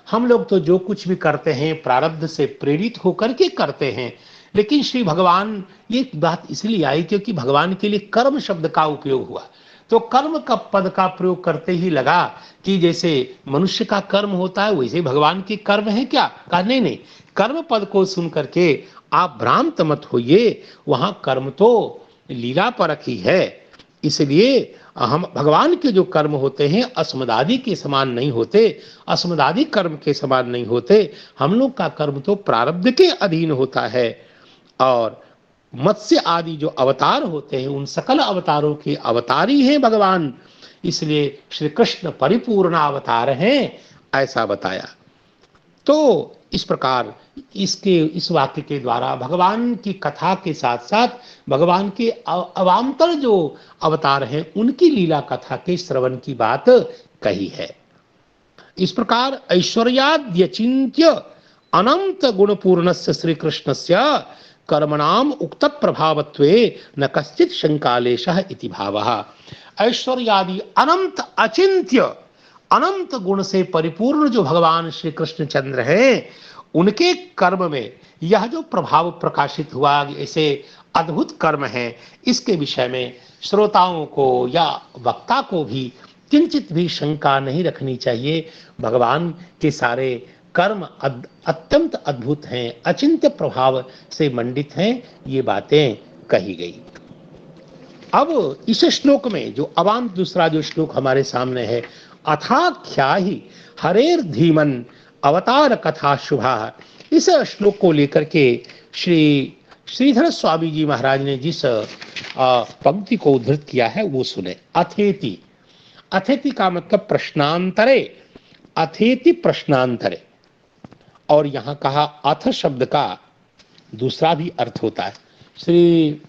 हम लोग तो जो कुछ भी करते हैं प्रारब्ध से प्रेरित होकर के करते हैं, लेकिन श्री भगवान, ये बात इसलिए आई क्योंकि भगवान के लिए कर्म शब्द का उपयोग हुआ, तो कर्म का पद का प्रयोग करते ही लगा कि जैसे मनुष्य का कर्म होता है वैसे भगवान के कर्म है क्या? कहा नहीं नहीं, कर्म पद को सुन करके आप भ्रांत मत होइए, वहां कर्म तो लीला परक ही है। इसलिए हम, भगवान के जो कर्म होते हैं अस्मदादि के समान नहीं होते, अस्मदादि कर्म के समान नहीं होते। हम लोग का कर्म तो प्रारब्ध के अधीन होता है, और मत्स्य आदि जो अवतार होते हैं उन सकल अवतारों के अवतारी हैं भगवान, इसलिए श्री कृष्ण परिपूर्ण अवतार हैं, ऐसा बताया। तो इस प्रकार इस वाक्य के द्वारा भगवान की कथा के साथ साथ भगवान के अवांतर जो अवतार हैं उनकी लीला कथा के श्रवण की बात कही है। इस प्रकार ऐश्वर्याद्यचिन्त्य अनंत गुणपूर्णस्य श्री कृष्णस्य कर्मणाम उक्त प्रभावत्वे न कश्चित शंकालेशः इति भावः। ऐश्वर्यादि अनंत अचिंत्य, अनंत गुण से परिपूर्ण जो भगवान श्री कृष्ण चंद्र हैं, उनके कर्म में यह जो प्रभाव प्रकाशित हुआ, ऐसे अद्भुत कर्म है, इसके विषय में श्रोताओं को या वक्ता को भी किंचित भी शंका नहीं रखनी चाहिए। भगवान के सारे कर्म अत्यंत अद्भुत हैं, अचिंत्य प्रभाव से मंडित हैं, ये बातें कही गई। अब इस श्लोक में जो अवांत दूसरा जो श्लोक हमारे सामने है, अथाख्या ही हरेर धीमन अवतार कथा शुभा, इस श्लोक को लेकर के श्री श्रीधर स्वामी जी महाराज ने जिस पंक्ति को उद्धृत किया है वो सुने। अथेति, अथेति का मतलब प्रश्नांतरे, अथेति प्रश्नांतरे, और यहां कहा अथ शब्द का दूसरा भी अर्थ होता है। श्री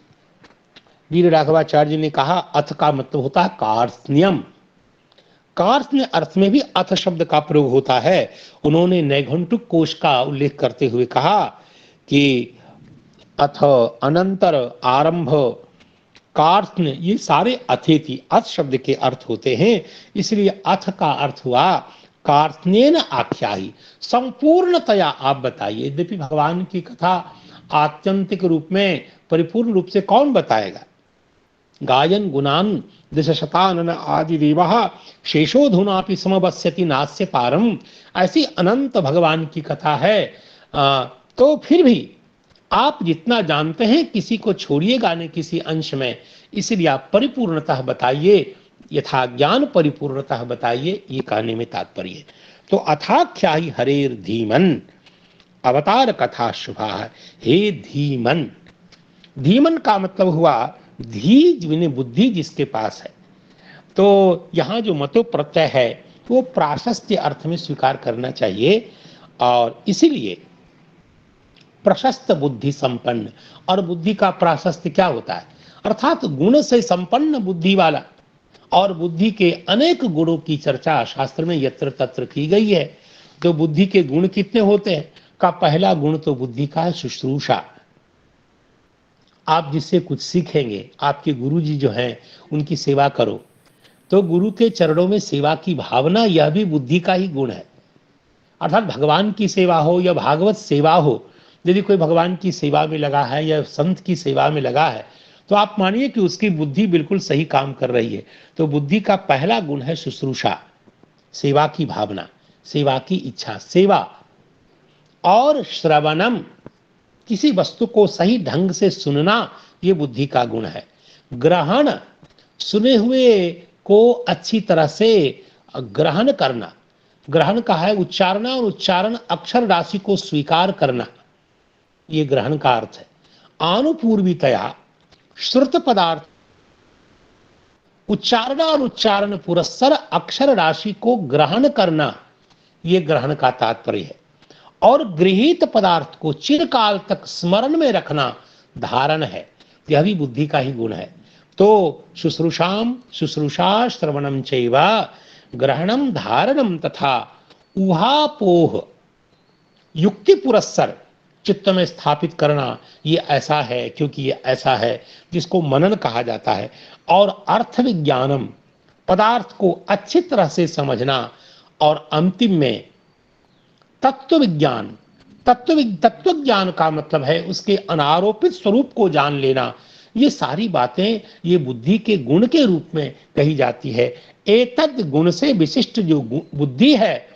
वीर राघवाचार्य ने कहा अथ का मतलब होता है कार्त्स्न्यम, कार्त्स्न्य अर्थ में भी अथ शब्द का प्रयोग होता है। उन्होंने नैघंटुक कोश का उल्लेख करते हुए कहा कि अथ, अनंतर, आरंभ, कार्त्स्न्य, ये सारे अथेति अथ शब्द के अर्थ होते हैं। इसलिए अथ का अर्थ हुआ कार्त्स्न्येन आख्यायी, संपूर्णतया आप बताइए। यद्यपि भगवान की कथा आत्यंतिक रूप में परिपूर्ण रूप से कौन बताएगा? गायन गुणान दशशतानन आदि देवः शेषोधुनापि समवस्यति नास्य पारम, ऐसी अनंत भगवान की कथा है। तो फिर भी आप जितना जानते हैं किसी को छोड़िएगा नहीं किसी अंश में, इसलिए आप परिपूर्णतः बताइए, यथा ज्ञान परिपूर्णतः बताइए, ये कहने में तात्पर्य है। तो अथाख्या ही हरेर धीमन अवतार कथा शुभा। हे धीमन, धीमन का मतलब हुआ धी बुद्धि जिसके पास है। तो यहाँ जो मतो प्रत्यय है वो प्राशस्त्य अर्थ में स्वीकार करना चाहिए, और इसीलिए प्रशस्त बुद्धि संपन्न। और बुद्धि का प्राशस्त्य क्या होता है? अर्थात गुण से संपन्न बुद्धि वाला। और बुद्धि के अनेक गुणों की चर्चा शास्त्र में यत्र तत्र की गई है। तो बुद्धि के गुण कितने होते हैं? का पहला गुण तो बुद्धि का है शुश्रूषा। आप जिससे कुछ सीखेंगे, आपके गुरु जी जो हैं उनकी सेवा करो, तो गुरु के चरणों में सेवा की भावना, यह भी बुद्धि का ही गुण है। अर्थात भगवान की सेवा हो या भागवत सेवा हो, यदि कोई भगवान की सेवा में लगा है या संत की सेवा में लगा है, तो आप मानिए कि उसकी बुद्धि बिल्कुल सही काम कर रही है। तो बुद्धि का पहला गुण है शुश्रूषा, सेवा की भावना, सेवा की इच्छा, सेवा। और श्रवणम, किसी वस्तु को सही ढंग से सुनना, ये बुद्धि का गुण है। ग्रहण, सुने हुए को अच्छी तरह से ग्रहण करना। ग्रहण का है उच्चारण, और उच्चारण अक्षर राशि को स्वीकार करना, ये ग्रहण का अर्थ है। आनुपूर्वितया श्रुत पदार्थ, उच्चारण और उच्चारण पुरस्सर अक्षर राशि को ग्रहण करना, ये ग्रहण का तात्पर्य है। और गृहीत पदार्थ को चिरकाल तक स्मरण में रखना धारण है, यह भी बुद्धि का ही गुण है। तो शुश्रूषाम, शुश्रूषा श्रवणम चैव ग्रहणम धारणम तथा ऊहापोह, युक्ति पुरस्सर चित्त में स्थापित करना, ये ऐसा है क्योंकि ये ऐसा है, जिसको मनन कहा जाता है। और अर्थ विज्ञानम, पदार्थ को अच्छी तरह से समझना। और अंतिम में तत्व विज्ञान, तत्व ज्ञान का मतलब है उसके अनारोपित स्वरूप को जान लेना। ये सारी बातें ये बुद्धि के गुण के रूप में कही जाती है। एतद गुण से विशिष्ट जो बुद्धि है,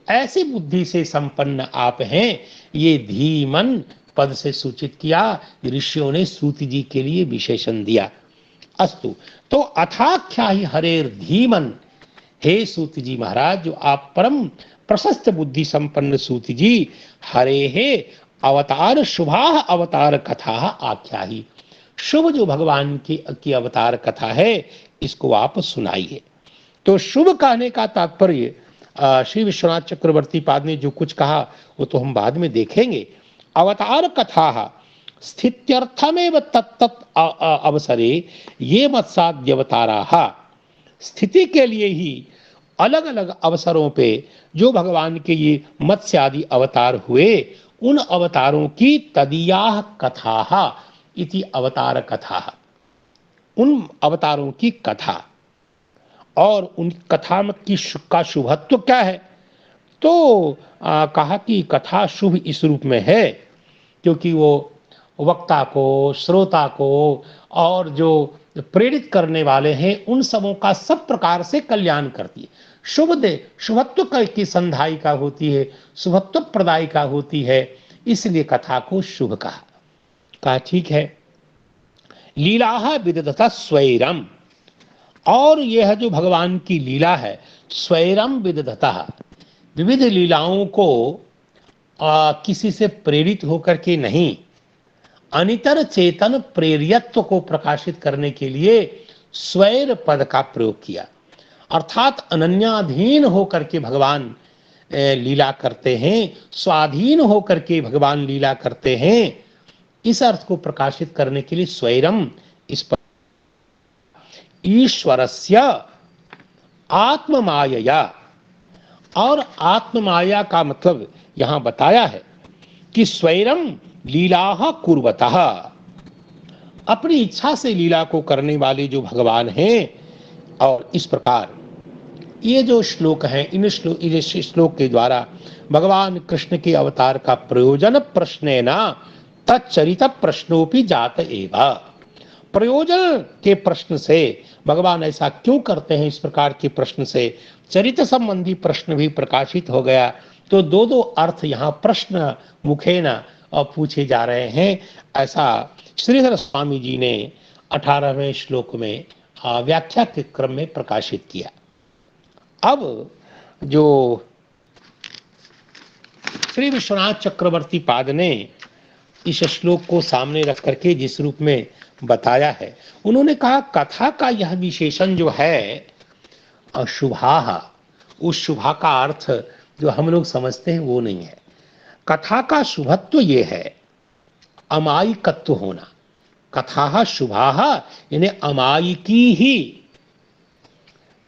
ऐसी बुद्धि से संपन्न आप हैं, ये धीमन पद से सूचित किया। ऋषियों ने सूति जी के लिए विशेषण दिया। अस्तु, तो अथाख्या ही हरेर धीमन, हे सूति जी महाराज, जो आप परम प्रशस्त बुद्धि संपन्न सूति जी, हरे हे अवतार शुभा अवतार कथा आख्या ही, शुभ जो भगवान की अवतार कथा है, इसको आप सुनाइए। तो शुभ कहने का तात्पर्य श्री विश्वनाथ चक्रवर्ती पाद ने जो कुछ कहा वो तो हम बाद में देखेंगे। अवतार कथा स्थित्यर्थमेव तत्तत् अवसरे ये मत्साद्यवतारा, स्थिति के लिए ही अलग अलग अवसरों पे जो भगवान के ये मत्स्य आदि अवतार हुए, उन अवतारों की तदीयाः कथाः इति अवतार कथा, उन अवतारों की कथा। और उन कथा का शुभत्व क्या है? तो कहा कि कथा शुभ इस रूप में है क्योंकि वो वक्ता को, श्रोता को और जो प्रेरित करने वाले हैं उन सबों का सब प्रकार से कल्याण करती है। शुभत्व की संधायिका होती है, शुभत्व प्रदायिका होती है, इसलिए कथा को शुभ कहा। ठीक है। लीला विदधता स्वैरम, और यह जो भगवान की लीला है, स्वैरम विदधता, विविध लीलाओं को किसी से प्रेरित होकर के नहीं, अनितर चेतन प्रेरियत्व को प्रकाशित करने के लिए स्वैर पद का प्रयोग किया। अर्थात अनन्याधीन होकर के भगवान लीला करते हैं, स्वाधीन होकर के भगवान लीला करते हैं, इस अर्थ को प्रकाशित करने के लिए स्वैरम इस पर ईश्वरस्य आत्ममायया। और आत्ममाया का मतलब यहां बताया है कि स्वैरम लीला कुर्वतः, अपनी इच्छा से लीला को करने वाले जो भगवान हैं। और इस प्रकार ये जो श्लोक हैं, इन श्लोक के द्वारा भगवान कृष्ण के अवतार का प्रयोजन प्रश्नेन तच्चरित प्रश्नोपि जात एव, प्रयोजन के प्रश्न से भगवान ऐसा क्यों करते हैं, इस प्रकार के प्रश्न से चरित्र संबंधी प्रश्न भी प्रकाशित हो गया। तो दो अर्थ यहाँ प्रश्न मुखेन पूछे जा रहे हैं, ऐसा श्रीधर स्वामी जी ने 18वें श्लोक में व्याख्या के क्रम में प्रकाशित किया। अब जो श्री विश्वनाथ चक्रवर्ती पाद ने इस श्लोक को सामने रख करके जिस रूप में बताया है, उन्होंने कहा कथा का यह विशेषण जो है शुभा, उस शुभा का अर्थ जो हम लोग समझते हैं वो नहीं है। कथा का शुभत्व ये है अमायिकत्व होना। कथा शुभा यानी अमायिकी ही,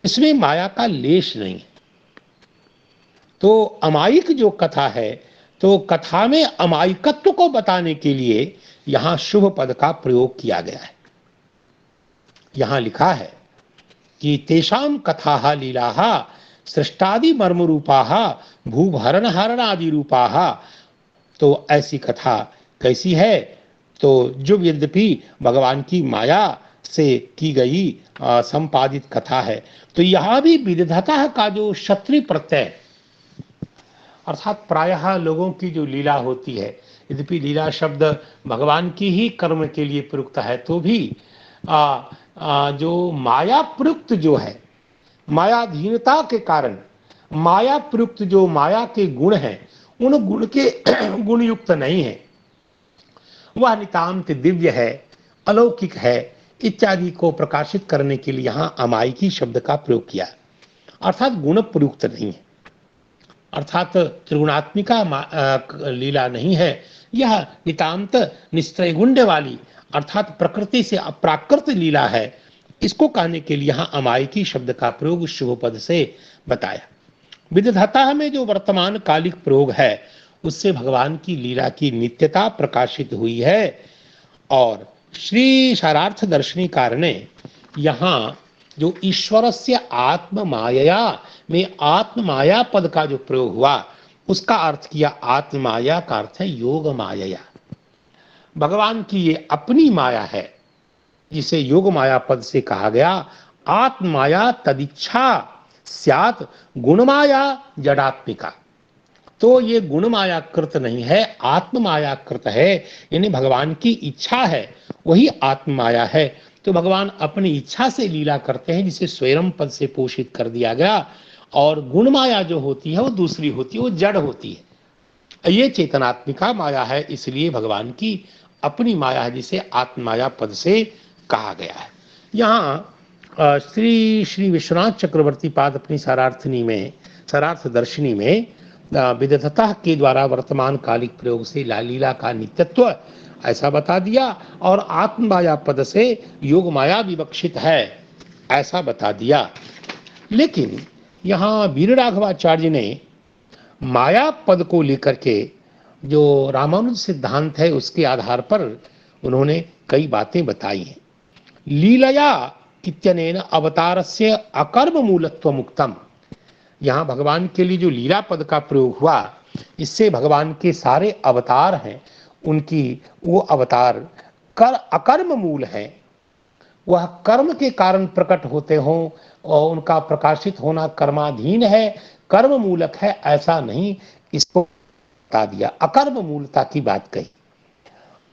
इसमें माया का लेश नहीं है। तो अमायिक जो कथा है, तो कथा में अमायिकत्व को बताने के लिए यहां शुभ पद का प्रयोग किया गया है। यहां लिखा है कि तेषाम कथा लीला सृष्टादि मर्म रूपा भूभरण हरण आदि रूपा। तो ऐसी कथा कैसी है, तो जो यद्यपि भगवान की माया से की गई संपादित कथा है, तो यहां भी विदधता का जो क्षत्रिय प्रत्यय, अर्थात प्रायः लोगों की जो लीला होती है, यद्यपि लीला शब्द भगवान की ही कर्म के लिए प्रयुक्त है, तो भी जो माया प्रयुक्त जो है, मायाधीनता के कारण माया प्रयुक्त जो माया के गुण हैं, उन गुण के गुण युक्त नहीं है, वह नितांत दिव्य है, अलौकिक है इत्यादि को प्रकाशित करने के लिए यहां अमायिकी शब्द का प्रयोग किया, अर्थात गुण प्रयुक्त नहीं है, अर्थात त्रिगुणात्मिका लीला नहीं है। यह नितांत निस्त्रैगुण्य वाली अर्थात प्रकृति से अप्राकृत लीला है। इसको कहने के लिए यहां अमायिकी शब्द का प्रयोग शुभ पद से बताया। विदधता में जो वर्तमान कालिक प्रयोग है, उससे भगवान की लीला की नित्यता प्रकाशित हुई है। और श्री शारार्थ दर्शनीकार ने यहाँ जो ईश्वर से आत्म माया में आत्म माया पद का जो प्रयोग हुआ, उसका अर्थ किया आत्म माया का अर्थ है योग माया। भगवान की ये अपनी माया है, जिसे योग माया पद से कहा गया। आत्म माया तदिच्छा स्यात् गुण माया जडात्मिका। तो ये गुण माया कृत नहीं है, आत्म माया कृत है, यानी भगवान की इच्छा है, वही आत्म माया है। तो भगवान अपनी इच्छा से लीला करते हैं, जिसे स्वयं पद से पोषित कर दिया गया। और गुण माया जो होती है वो दूसरी होती है, वो जड़ होती है। ये चेतनात्मिका माया है, इसलिए भगवान की अपनी माया है, जिसे आत्म माया पद से कहा गया है। यहाँ श्री विश्वनाथ चक्रवर्ती पाद अपनी सारार्थनी में, सारार्थ दर्शनी में विदधता के द्वारा वर्तमान कालिक प्रयोग से लीला का नित्यत्व ऐसा बता दिया, और आत्म माया पद से योग माया विवक्षित है ऐसा बता दिया। लेकिन यहाँ वीर राघवाचार्य ने माया पद को लेकर के जो रामानुज सिद्धांत है, उसके आधार पर उन्होंने कई बातें बताई हैं। लीलया इत्यनेन अवतारस्य अकर्म मूलत्व मुक्तम। यहाँ भगवान के लिए जो लीला पद का प्रयोग हुआ, इससे भगवान के सारे अवतार हैं, उनकी वो अवतार अकर्म मूल हैं। वह कर्म के कारण प्रकट होते हों और उनका प्रकाशित होना कर्माधीन है, कर्म मूलक है ऐसा नहीं, इसको बता दिया, अकर्म मूलता की बात कही।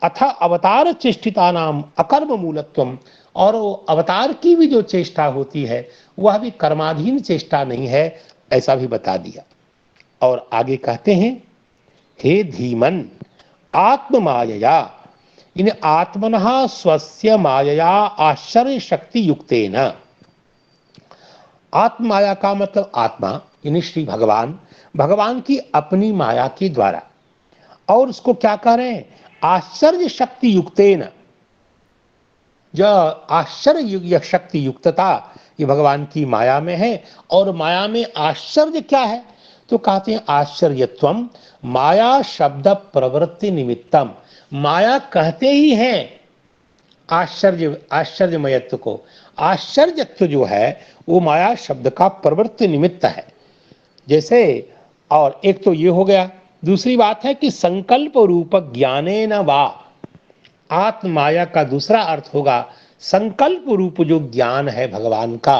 अथ अवतार चेष्टिता नाम अकर्म मूलत्वम, और अवतार की भी जो चेष्टा होती है वह भी कर्माधीन चेष्टा नहीं है ऐसा भी बता दिया। और आगे कहते हैं, हे धीमन आत्म मायया, इन आत्मनः स्वस्य मायया आश्चर्य शक्ति युक्तेन। आत्म माया का मतलब आत्मा यानी श्री भगवान, भगवान की अपनी माया के द्वारा, और उसको क्या कह रहे हैं, आश्चर्य शक्ति युक्तेन। जो आश्चर्य शक्ति युक्तता ये भगवान की माया में है। और माया में आश्चर्य क्या है, तो कहते हैं आश्चर्यत्वम माया शब्द प्रवृत्ति निमित्तम। माया कहते ही हैं आश्चर्यमयत्व को। आश्चर्यत्व जो है वो माया शब्द का प्रवृत्ति निमित्त है। जैसे, और एक तो ये हो गया, दूसरी बात है कि संकल्प रूप ज्ञानेन वा। आत्म माया का दूसरा अर्थ होगा संकल्प रूप जो ज्ञान है भगवान का।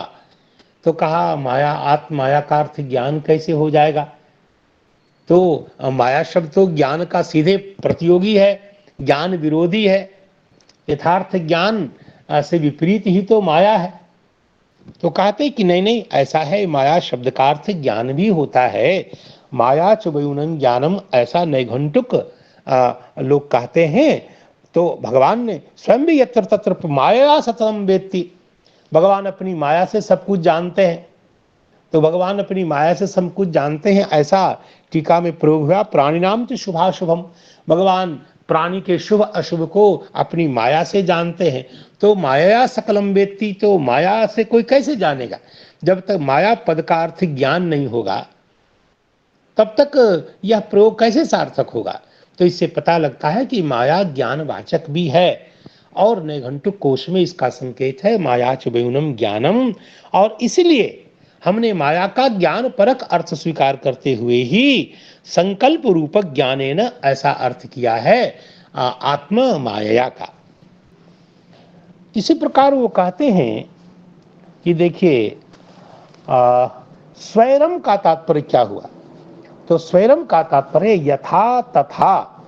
तो कहा माया, आत्म माया का अर्थ ज्ञान कैसे हो जाएगा, तो माया शब्द तो ज्ञान का सीधे प्रतियोगी है, ज्ञान विरोधी है। यथार्थ ज्ञान से विपरीत ही तो माया है। तो कहते कि नहीं नहीं, ऐसा है, माया शब्द का अर्थ ज्ञान भी होता है। माया च वयुनं ज्ञानम, ऐसा नैघंटुक लोग कहते हैं। तो भगवान ने स्वयं भी यत्र तत्र माया सततम वेत्ति, भगवान अपनी माया से सब कुछ जानते हैं। तो भगवान अपनी माया से सब कुछ जानते हैं, ऐसा टीका में प्रयोग हुआ। प्राणिनाम तो शुभाशुभम, भगवान प्राणी के शुभ अशुभ को अपनी माया से जानते हैं। तो माया सकलम वेत्ति, तो माया से कोई कैसे जानेगा? जब तक माया पद का अर्थ ज्ञान नहीं होगा तब तक यह प्रयोग कैसे सार्थक होगा? तो इससे पता लगता है कि माया ज्ञान वाचक भी है। और नैघंटुक कोश में इसका संकेत है माया च वयुनम ज्ञानम। और इसलिए हमने माया का ज्ञान परक अर्थ स्वीकार करते हुए ही संकल्प रूपक ज्ञानेन ऐसा अर्थ किया है आत्म माया का। इसी प्रकार वो कहते हैं कि देखिए स्वैरम का तात्पर्य क्या हुआ? तो स्वैरम का तात्पर्य यथा तथा,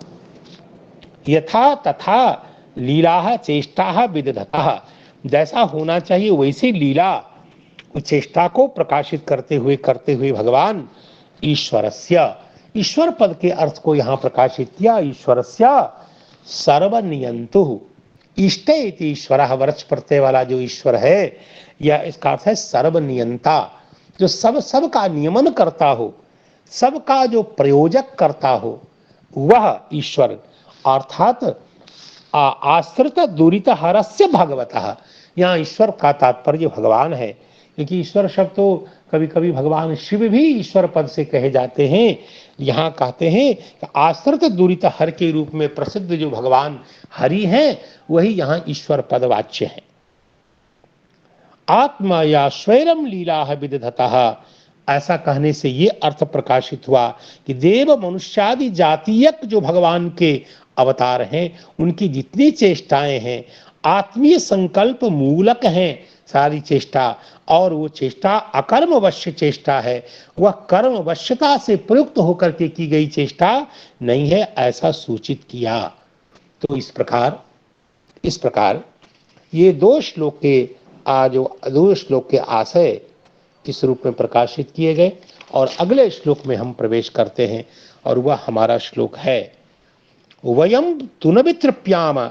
यथा तथा लीला चेष्टा विदधता, जैसा होना चाहिए वैसी लीला चेष्टा को प्रकाशित करते हुए भगवान ईश्वरस्य, ईश्वर पद के अर्थ को यहाँ प्रकाशित किया। ईश्वरस्य सर्वनियंतु, इष्ट इति ईश्वरः, वरच प्रत्यय वाला जो ईश्वर है, यह इसका अर्थ है सर्वनियंता, जो सब का नियमन करता हो, सबका जो प्रयोजक करता हो, वह ईश्वर। अर्थात आश्रित दुरित हरस्य भगवतः, यहाँ ईश्वर का तात्पर्य भगवान है। क्योंकि ईश्वर शब्द तो कभी कभी भगवान शिव भी ईश्वर पद से कहे जाते हैं। यहाँ कहते हैं कि आश्रित दुरित हर के रूप में प्रसिद्ध जो भगवान हरि हैं, वही यहाँ ईश्वर पद वाच्य है। आत्मा या स्वैरम लीला विदधतः, ऐसा कहने से ये अर्थ प्रकाशित हुआ कि देव मनुष्यादि जातीयक जो भगवान के अवतार हैं, उनकी जितनी चेष्टाएं हैं आत्मीय संकल्प मूलक हैं सारी चेष्टा, और वो चेष्टा अकर्मवश्य चेष्टा है, वह कर्मवश्यता से प्रयुक्त होकर के की गई चेष्टा नहीं है, ऐसा सूचित किया। तो इस प्रकार ये दो श्लोक के आशय इस रूप में प्रकाशित किए गए। और अगले श्लोक में हम प्रवेश करते हैं, और वह हमारा श्लोक है वयम तुनवितृप्याम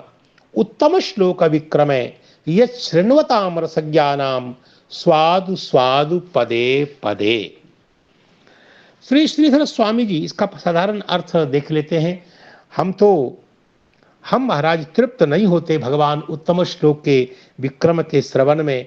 उत्तम श्लोक विक्रमे यत् शृण्वताम रसज्ञानाम स्वादु स्वादु पदे पदे। श्री श्रीधर स्वामी जी इसका साधारण अर्थ देख लेते हैं। हम महाराज तृप्त नहीं होते भगवान उत्तम श्लोक के विक्रम के श्रवण में,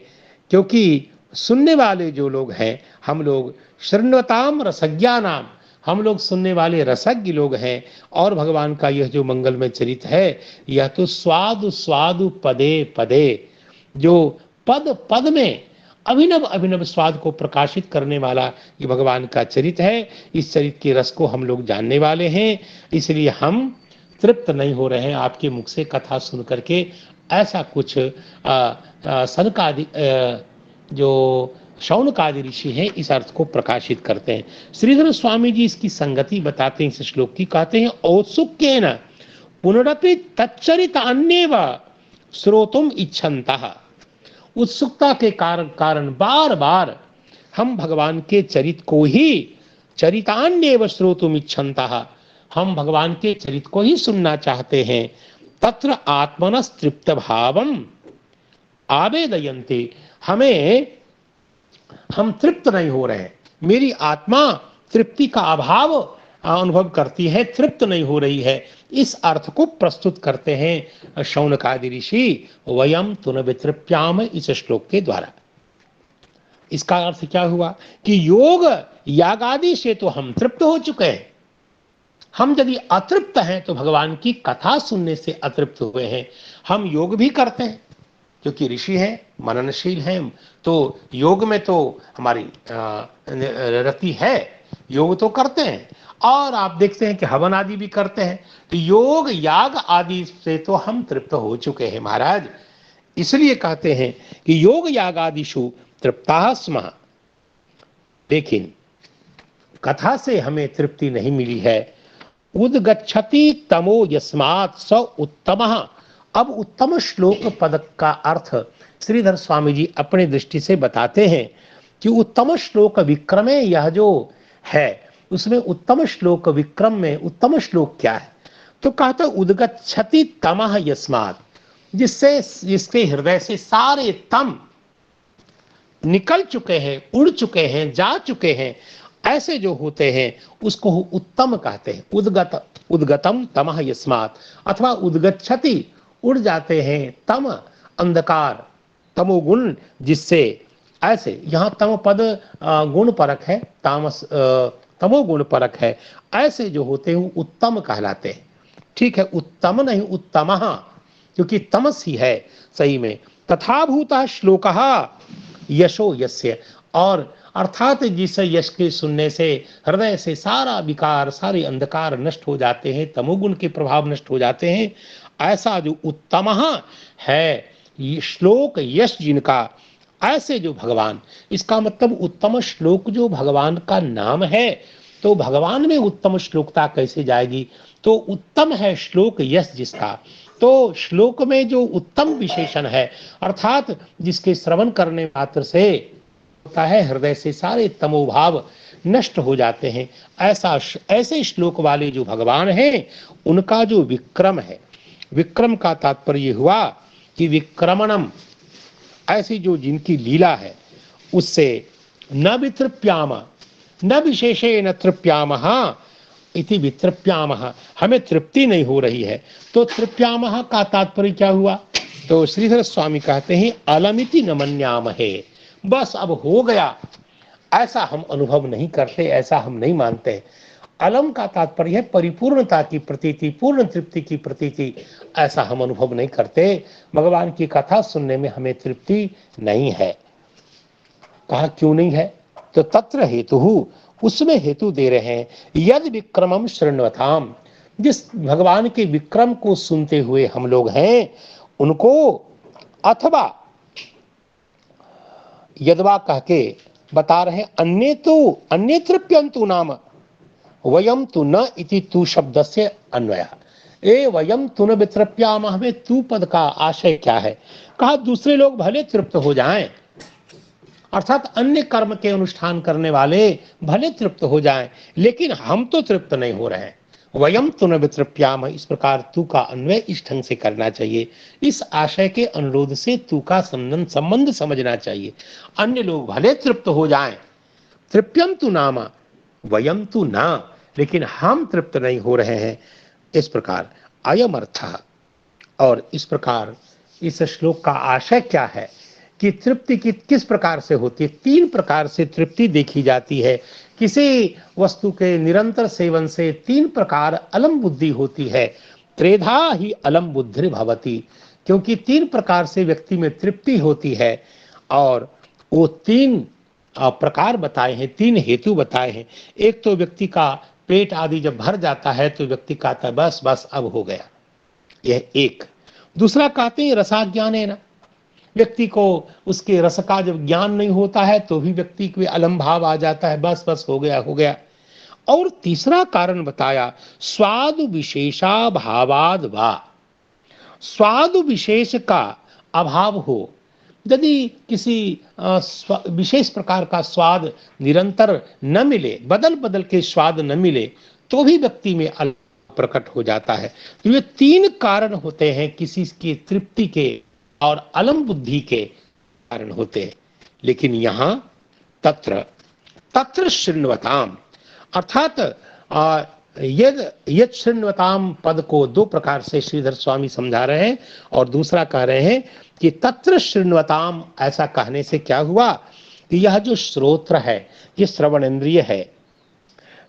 क्योंकि सुनने वाले जो लोग हैं, हम लोग शृण्वताम रसज्ञानाम, हम लोग सुनने वाले रसज्ञ लोग हैं। और भगवान का यह जो मंगलमय चरित है, यह तो स्वादु स्वादु पदे पदे, जो पद पद में अभिनव अभिनव स्वाद को प्रकाशित करने वाला ये भगवान का चरित है। इस चरित के रस को हम लोग जानने वाले हैं, इसलिए हम तृप्त नहीं हो रहे हैं आपके मुख से कथा सुन करके। ऐसा कुछ सनकादि जो शौनकादि ऋषि हैं इस अर्थ को प्रकाशित करते हैं। श्रीधर स्वामी जी इसकी संगति बताते हैं इस श्लोक की। कहते हैं औत्सुक्येन पुनरपि तच्चरितान्येव श्रोतुम इच्छन्तः, उत्सुकता के कारण बार बार हम भगवान के चरित को ही, चरितान्येव श्रोतुम इच्छन्तः, हम भगवान के चरित को ही सुनना चाहते हैं। तत्र आत्मनस् तृप्त भावम आवेदयन्ते, हम तृप्त नहीं हो रहे हैं, मेरी आत्मा तृप्ति का अभाव अनुभव करती है, तृप्त नहीं हो रही है। इस अर्थ को प्रस्तुत करते हैं शौनकादि ऋषि वयम तुनवितृप्याम इस श्लोक के द्वारा। इसका अर्थ क्या हुआ कि योग यागादि से तो हम तृप्त हो चुके हैं। हम यदि अतृप्त हैं तो भगवान की कथा सुनने से अतृप्त हुए हैं। हम योग भी करते हैं क्योंकि ऋषि हैं, मननशील हैं, तो योग में तो हमारी रति है, योग तो करते हैं। और आप देखते हैं कि हवन आदि भी करते हैं। तो योग याग आदि से तो हम तृप्त हो चुके हैं महाराज। इसलिए कहते हैं कि योग याग आदिषु तृप्ताः स्मः। लेकिन कथा से हमें तृप्ति नहीं मिली है। उद्गच्छति तमो यस्मात् स उत्तमः। अब उत्तम श्लोक पद का अर्थ श्रीधर स्वामी जी अपने दृष्टि से बताते हैं कि उत्तम श्लोक विक्रमे, यह जो है उसमें उत्तम श्लोक विक्रम में उत्तम श्लोक क्या है, तो कहता उद्गच्छति तमः यस्मात्, जिससे जिसके हृदय से सारे तम निकल चुके हैं, उड़ चुके हैं, जा चुके हैं, ऐसे जो होते हैं उसको उत्तम कहते हैं। उद्गतम तमः यस्मात्, अथवा उद्गच्छति, उड़ जाते हैं, तम अंधकार, तमोगुण जिससे, ऐसे यहाँ तम पद गुण परक है, तामस तमोगुण परक है, ऐसे जो होते हैं उत्तम कहलाते हैं। ठीक है, उत्तम नहीं उत्तमः, क्योंकि तमस ही है सही में। तथाभूतः श्लोकः यशो यस्य, और अर्थात जिस यश के सुनने से हृदय से सारा विकार, सारे अंधकार नष्ट हो जाते हैं, तमोगुण के प्रभाव नष्ट हो जाते हैं, ऐसा जो उत्तमः है श्लोक यश जिनका, ऐसे जो भगवान, इसका मतलब उत्तम श्लोक जो भगवान का नाम है, तो भगवान में उत्तम श्लोकता कैसे जाएगी? तो उत्तम है श्लोक यश जिसका, तो श्लोक में जो उत्तम विशेषण है, अर्थात जिसके श्रवण करने मात्र से होता है हृदय से सारे तमोभाव नष्ट हो जाते हैं, ऐसे श्लोक वाले जो भगवान हैं उनका जो विक्रम है, विक्रम का तात्पर्य हुआ कि विक्रमणम, ऐसी जो जिनकी लीला है उससे न वितृप्याम, न विशेषेण तृप्यामः इति वितृप्यामः, हमें तृप्ति नहीं हो रही है। तो तृप्यामः का तात्पर्य क्या हुआ? तो श्रीधर स्वामी कहते हैं अलमिति न मन्यामहे, बस अब हो गया, ऐसा हम अनुभव नहीं करते, ऐसा हम नहीं मानते। अलम का तात्पर्य है परिपूर्णता की प्रतीति, पूर्ण तृप्ति की प्रतीति, ऐसा हम अनुभव नहीं करते। भगवान की कथा सुनने में हमें तृप्ति नहीं है। कहा क्यों नहीं है? तो तत्र हेतु, उसमें हेतु दे रहे हैं, यद विक्रमम शृण्वताम, जिस भगवान के विक्रम को सुनते हुए हम लोग हैं उनको, अथवा यदवा कह के बता रहे अन्य तृप्यंतु नाम वयम तु न इति तु शब्द से अन्वय। ए वयम तु न वितृप्यामः में तू पद का आशय क्या है? कहा दूसरे लोग भले तृप्त हो जाएं, अर्थात अन्य कर्म के अनुष्ठान करने वाले भले तृप्त हो जाएं, लेकिन हम तो तृप्त नहीं हो रहे हैं। वयम तु न वितृप्यामः, इस प्रकार तू का अन्वय इस ढंग से करना चाहिए, इस आशय के अनुरोध से तू का संबंध समझना चाहिए। अन्य लोग भले तृप्त हो जाएं, तृप्यम तु नाम वयम तु न, लेकिन हम तृप्त नहीं हो रहे हैं, इस प्रकार अयम अर्थ। और इस प्रकार इस श्लोक का आशय क्या है कि तृप्ति की किस प्रकार से होती है? तीन प्रकार से तृप्ति देखी जाती है। किसी वस्तु के निरंतर सेवन से तीन प्रकार अलम बुद्धि होती है। त्रेधा ही अलम बुद्धि भवति, क्योंकि तीन प्रकार से व्यक्ति में तृप्ति होती है, और वो तीन प्रकार बताए हैं, तीन हेतु बताए हैं। एक तो व्यक्ति का पेट आदि जब भर जाता है तो व्यक्ति कहता है बस बस अब हो गया, यह एक। दूसरा कहते हैं रसाज्ञानेन, व्यक्ति को उसके रस का जब ज्ञान नहीं होता है तो भी व्यक्ति को अलम भाव आ जाता है, बस बस हो गया हो गया। और तीसरा कारण बताया स्वाद विशेषा भावाद वा, स्वाद विशेष का अभाव हो, यदि किसी विशेष प्रकार का स्वाद निरंतर न मिले, बदल बदल के स्वाद न मिले, तो भी व्यक्ति में अलम प्रकट हो जाता है। तो ये तीन कारण होते हैं किसी की तृप्ति के और अलम बुद्धि के कारण होते हैं। लेकिन यहाँ तत्र शृण्वताम, अर्थात यद शृण्वताम पद को दो प्रकार से श्रीधर स्वामी समझा रहे हैं, और दूसरा कह रहे हैं कि तत्र शृण्वताम, ऐसा कहने से क्या हुआ कि यह जो श्रोत्र है, ये श्रवण इंद्रिय है,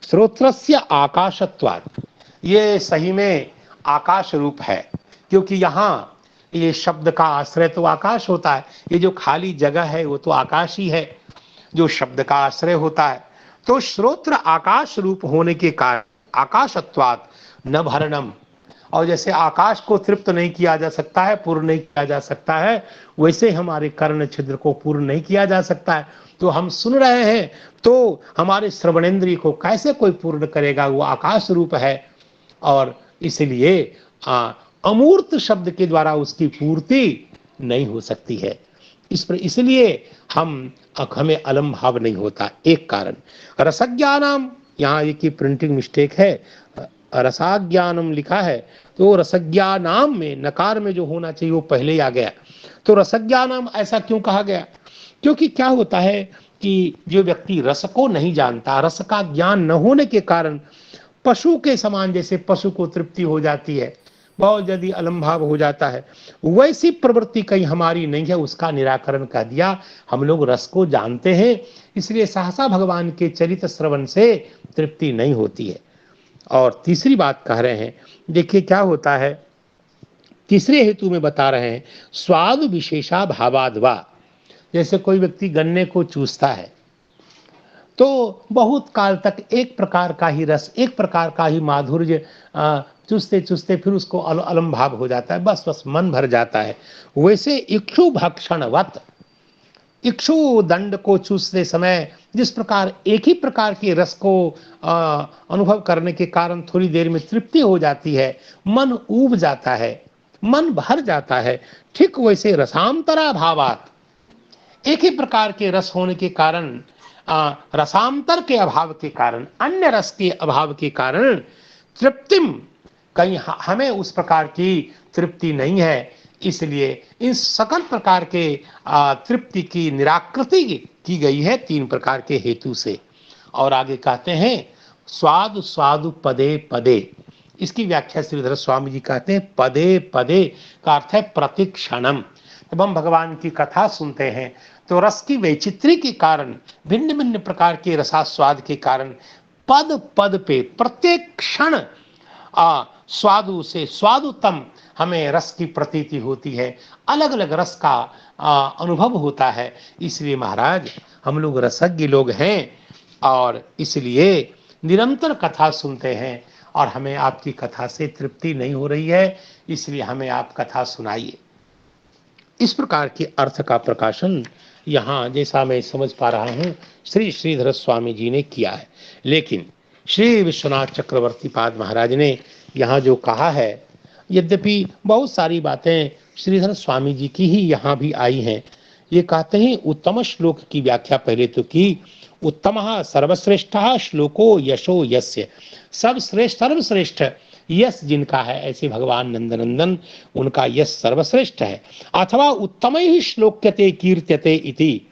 श्रोत्रस्य आकाशत्वात्, ये सही में आकाश रूप है, क्योंकि यहाँ ये शब्द का आश्रय तो आकाश होता है, ये जो खाली जगह है वो तो आकाश ही है जो शब्द का आश्रय होता है। तो श्रोत्र आकाश रूप होने के कारण आकाशत्वात् न भरणम, और जैसे आकाश को तृप्त नहीं किया जा सकता है, पूर्ण नहीं किया जा सकता है, वैसे हमारे कर्ण छिद्र को पूर्ण नहीं किया जा सकता है। तो हम सुन रहे हैं तो हमारे श्रवणेंद्रिय को कैसे कोई पूर्ण करेगा, वो आकाश रूप है। और इसलिए अमूर्त शब्द के द्वारा उसकी पूर्ति नहीं हो सकती है। इसलिए हमें अलम भाव नहीं होता। एक कारण रसज्ञानम, यहाँ एक प्रिंटिंग मिस्टेक है, रसाज्ञानम लिखा है, तो रसज्ञानाम में नकार में जो होना चाहिए वो पहले ही आ गया। तो रसज्ञानम ऐसा क्यों कहा गया? क्योंकि क्या होता है कि जो व्यक्ति रस को नहीं जानता, रस का ज्ञान न होने के कारण पशु के समान, जैसे पशु को तृप्ति हो जाती है, बहुत जल्दी अलम भाव हो जाता है, वैसी प्रवृत्ति कहीं हमारी नहीं है, उसका निराकरण कर दिया। हम लोग रस को जानते हैं, इसलिए सहसा भगवान के चरित्र श्रवण से तृप्ति नहीं होती है। और तीसरी बात कह रहे हैं, देखिए क्या होता है, तीसरे हेतु में बता रहे हैं, स्वाद विशेषा भावादवा। जैसे कोई व्यक्ति गन्ने को चूसता है तो बहुत काल तक एक प्रकार का ही रस, एक प्रकार का ही माधुर्य चूसते चूसते फिर उसको अलम भाव हो जाता है, बस मन भर जाता है। वैसे इक्षु भक्षणवत, इक्षु दंड को चूसते समय जिस प्रकार एक ही प्रकार के रस को अनुभव करने के कारण थोड़ी देर में तृप्ति हो जाती है, मन ऊब जाता है, मन भर जाता है, ठीक वैसे रसांतरा भावात, एक ही प्रकार के रस होने के कारण, रसांतर के अभाव के कारण, अन्य रस के अभाव के कारण तृप्तिम, कहीं हमें उस प्रकार की तृप्ति नहीं है। इसलिए इन सकल प्रकार के तृप्ति की निराकृति की गई है 3 प्रकार के हेतु से। और आगे कहते हैं स्वादु स्वादु पदे पदे, इसकी व्याख्या श्रीधर स्वामी जी कहते हैं पदे पदे का अर्थ है प्रतिक्षणम। जब हम भगवान की कथा सुनते हैं तो रस की वैचित्री के कारण, भिन्न भिन्न प्रकार के रसास्वाद के कारण पद पद पे प्रत्येक क्षण स्वादु से स्वादुतम हमें रस की प्रतीति होती है, अलग अलग रस का अनुभव होता है। इसलिए महाराज हम लोग रसज्ञ लोग हैं और इसलिए निरंतर कथा सुनते हैं और हमें आपकी कथा से तृप्ति नहीं हो रही है, इसलिए हमें आप कथा सुनाइए। इस प्रकार के अर्थ का प्रकाशन यहाँ जैसा मैं समझ पा रहा हूँ श्री श्रीधर स्वामी जी ने किया है। लेकिन श्री विश्वनाथ चक्रवर्ती पाद महाराज ने यहाँ जो कहा है, यद्यपि बहुत सारी बातें श्रीधर स्वामी जी की ही यहाँ भी आई हैं। ये कहते हैं उत्तम श्लोक की व्याख्या पहले तो की, उत्तमः सर्वश्रेष्ठः श्लोको यशो यस्य, सब श्रेष्ठ सर्वश्रेष्ठ यश जिनका है, ऐसे भगवान नंदनंदन उनका यश सर्वश्रेष्ठ है। अथवा उत्तम ही श्लोक्यते कीर्त्यते इति,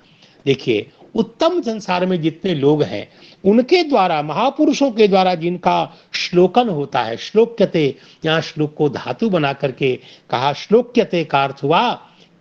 देखिए उत्तम संसार में जितने लोग हैं उनके द्वारा, महापुरुषों के द्वारा जिनका श्लोकन होता है, श्लोक्यते यहाँ श्लोक को धातु बना करके कहा, श्लोक्यते का अर्थ हुआ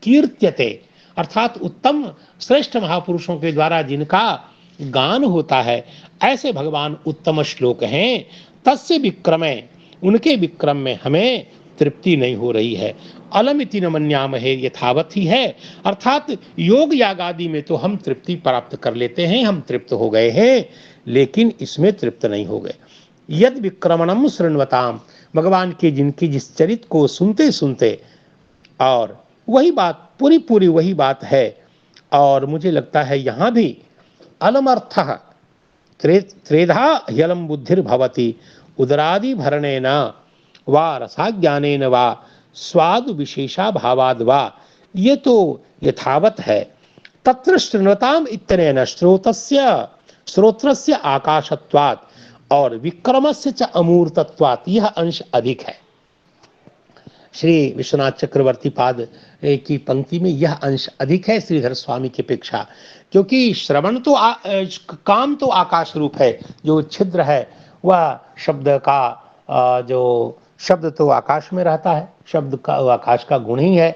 कीर्त्यते, अर्थात उत्तम श्रेष्ठ महापुरुषों के द्वारा जिनका गान होता है, ऐसे भगवान उत्तम श्लोक हैं। तस्य विक्रमे, उनके विक्रम में हमें तृप्ति नहीं हो रही है। अलमिति न मन्यामहे, यथावत ही है, अर्थात योग याग आदि में तो हम तृप्ति प्राप्त कर लेते हैं, हम तृप्त हो गए हैं, लेकिन इसमें तृप्त नहीं हो गए। यद विक्रमणम शृण्वताम, भगवान के जिनकी जिस चरित को सुनते सुनते, और वही बात पूरी पूरी वही बात है। और मुझे लगता है यहाँ भी अलमर्थः त्रेधा ह्यलम बुद्धिर्भवति उदरादि भरणेन वा रसाज्ञानेन वा स्वादु विशेषा भावाद वा, ये तो यथावत है। तत्र शृण्वताम इत्यनेन श्रोत्रस्य आकाशत्वात् और विक्रमस्य च अमूर्तत्वात्, यह अंश अधिक है। श्री विश्वनाथ चक्रवर्ती पाद की पंक्ति में यह अंश अधिक है श्रीधर स्वामी की अपेक्षा, क्योंकि श्रवण तो काम तो आकाश रूप है, जो छिद्र है वह शब्द का जो शब्द तो आकाश में रहता है, शब्द का आकाश का गुण ही है।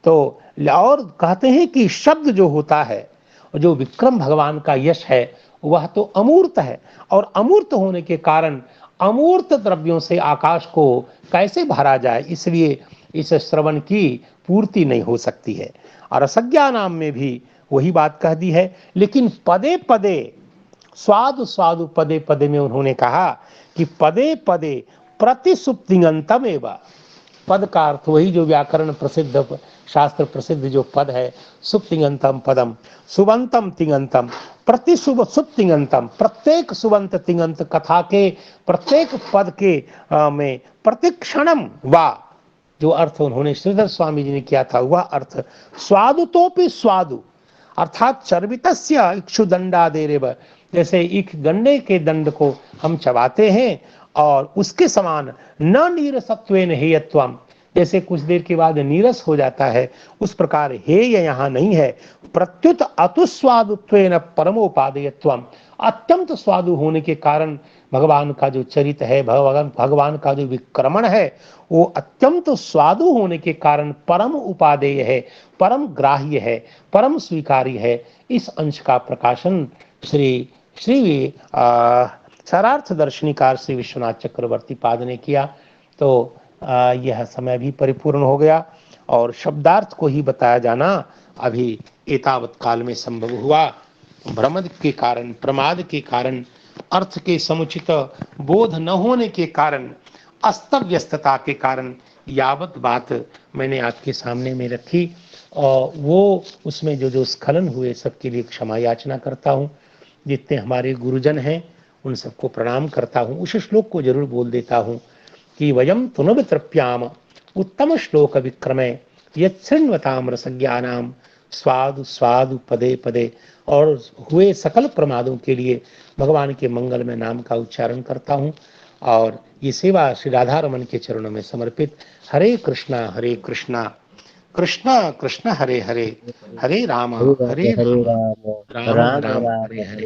तो और कहते हैं कि शब्द जो होता है, जो विक्रम भगवान का यश है, वह तो अमूर्त है, और अमूर्त होने के कारण अमूर्त द्रव्यों से आकाश को कैसे भरा जाए, इसलिए इस श्रवण की पूर्ति नहीं हो सकती है। और रसज्ञा नाम में भी वही बात कह दी है। लेकिन पदे पदे स्वादु स्वादु पदे पदे में उन्होंने कहा कि पदे पदे प्रतिसुप्तिंगंतम एवं, पद का अर्थ वही जो व्याकरण प्रसिद्ध शास्त्र प्रसिद्ध जो पद है, सुप्तिंगंतम पदम, सुबंतम तिंगंतम, प्रति सुप्तिंगंतम, प्रत्येक सुबंत तिंगंत कथा के प्रत्येक पद के में प्रतिक्षणम वा, जो अर्थ उन्होंने श्रीधर स्वामी जी ने किया था वह अर्थ स्वादुतोपि स्वादु, अर्थात चर्वितस्य इक्षुदंडादेरेव, जैसे एक गन्ने के दंड को हम चबाते हैं और उसके समान न नीरसत्वेन हेयत्वम, जैसे कुछ देर के बाद नीरस हो जाता है उस प्रकार हेय यहाँ नहीं है। प्रत्युत अतुस्वादुत्वेन परमोपादेयत्वम, अत्यंत स्वादु होने के कारण भगवान का जो चरित है, भगवान का जो विक्रमण है वो अत्यंत स्वादु होने के कारण परम उपादेय है, परम ग्राह्य है, परम स्वीकार्य है। इस अंश का प्रकाशन श्री श्री सारार्थ दर्शनिकार श्री विश्वनाथ चक्रवर्ती पाद ने किया। तो यह समय भी परिपूर्ण हो गया और शब्दार्थ को ही बताया जाना अभी एतावत काल में संभव हुआ। भ्रमद के कारण, प्रमाद के कारण, अर्थ के समुचित बोध न होने के कारण, अस्तव्यस्तता के कारण यावत बात मैंने आपके सामने में रखी और वो उसमें जो जो स्खलन हुए सबके लिए क्षमा याचना करता हूँ। जितने हमारे गुरुजन हैं उन सबको प्रणाम करता हूँ। उस श्लोक को जरूर बोल देता हूँ कि वयम तुनब तृप्याम उत्तम श्लोक विक्रमे यच्छृण्वताम रसज्ञानाम स्वादु स्वादु पदे पदे, और हुए सकल प्रमादों के लिए भगवान के मंगल में नाम का उच्चारण करता हूँ और ये सेवा श्री राधा रमन के चरणों में समर्पित। हरे कृष्णा कृष्णा कृष्ण हरे हरे, हरे राम हरे राम राम राम राम हरे हरे।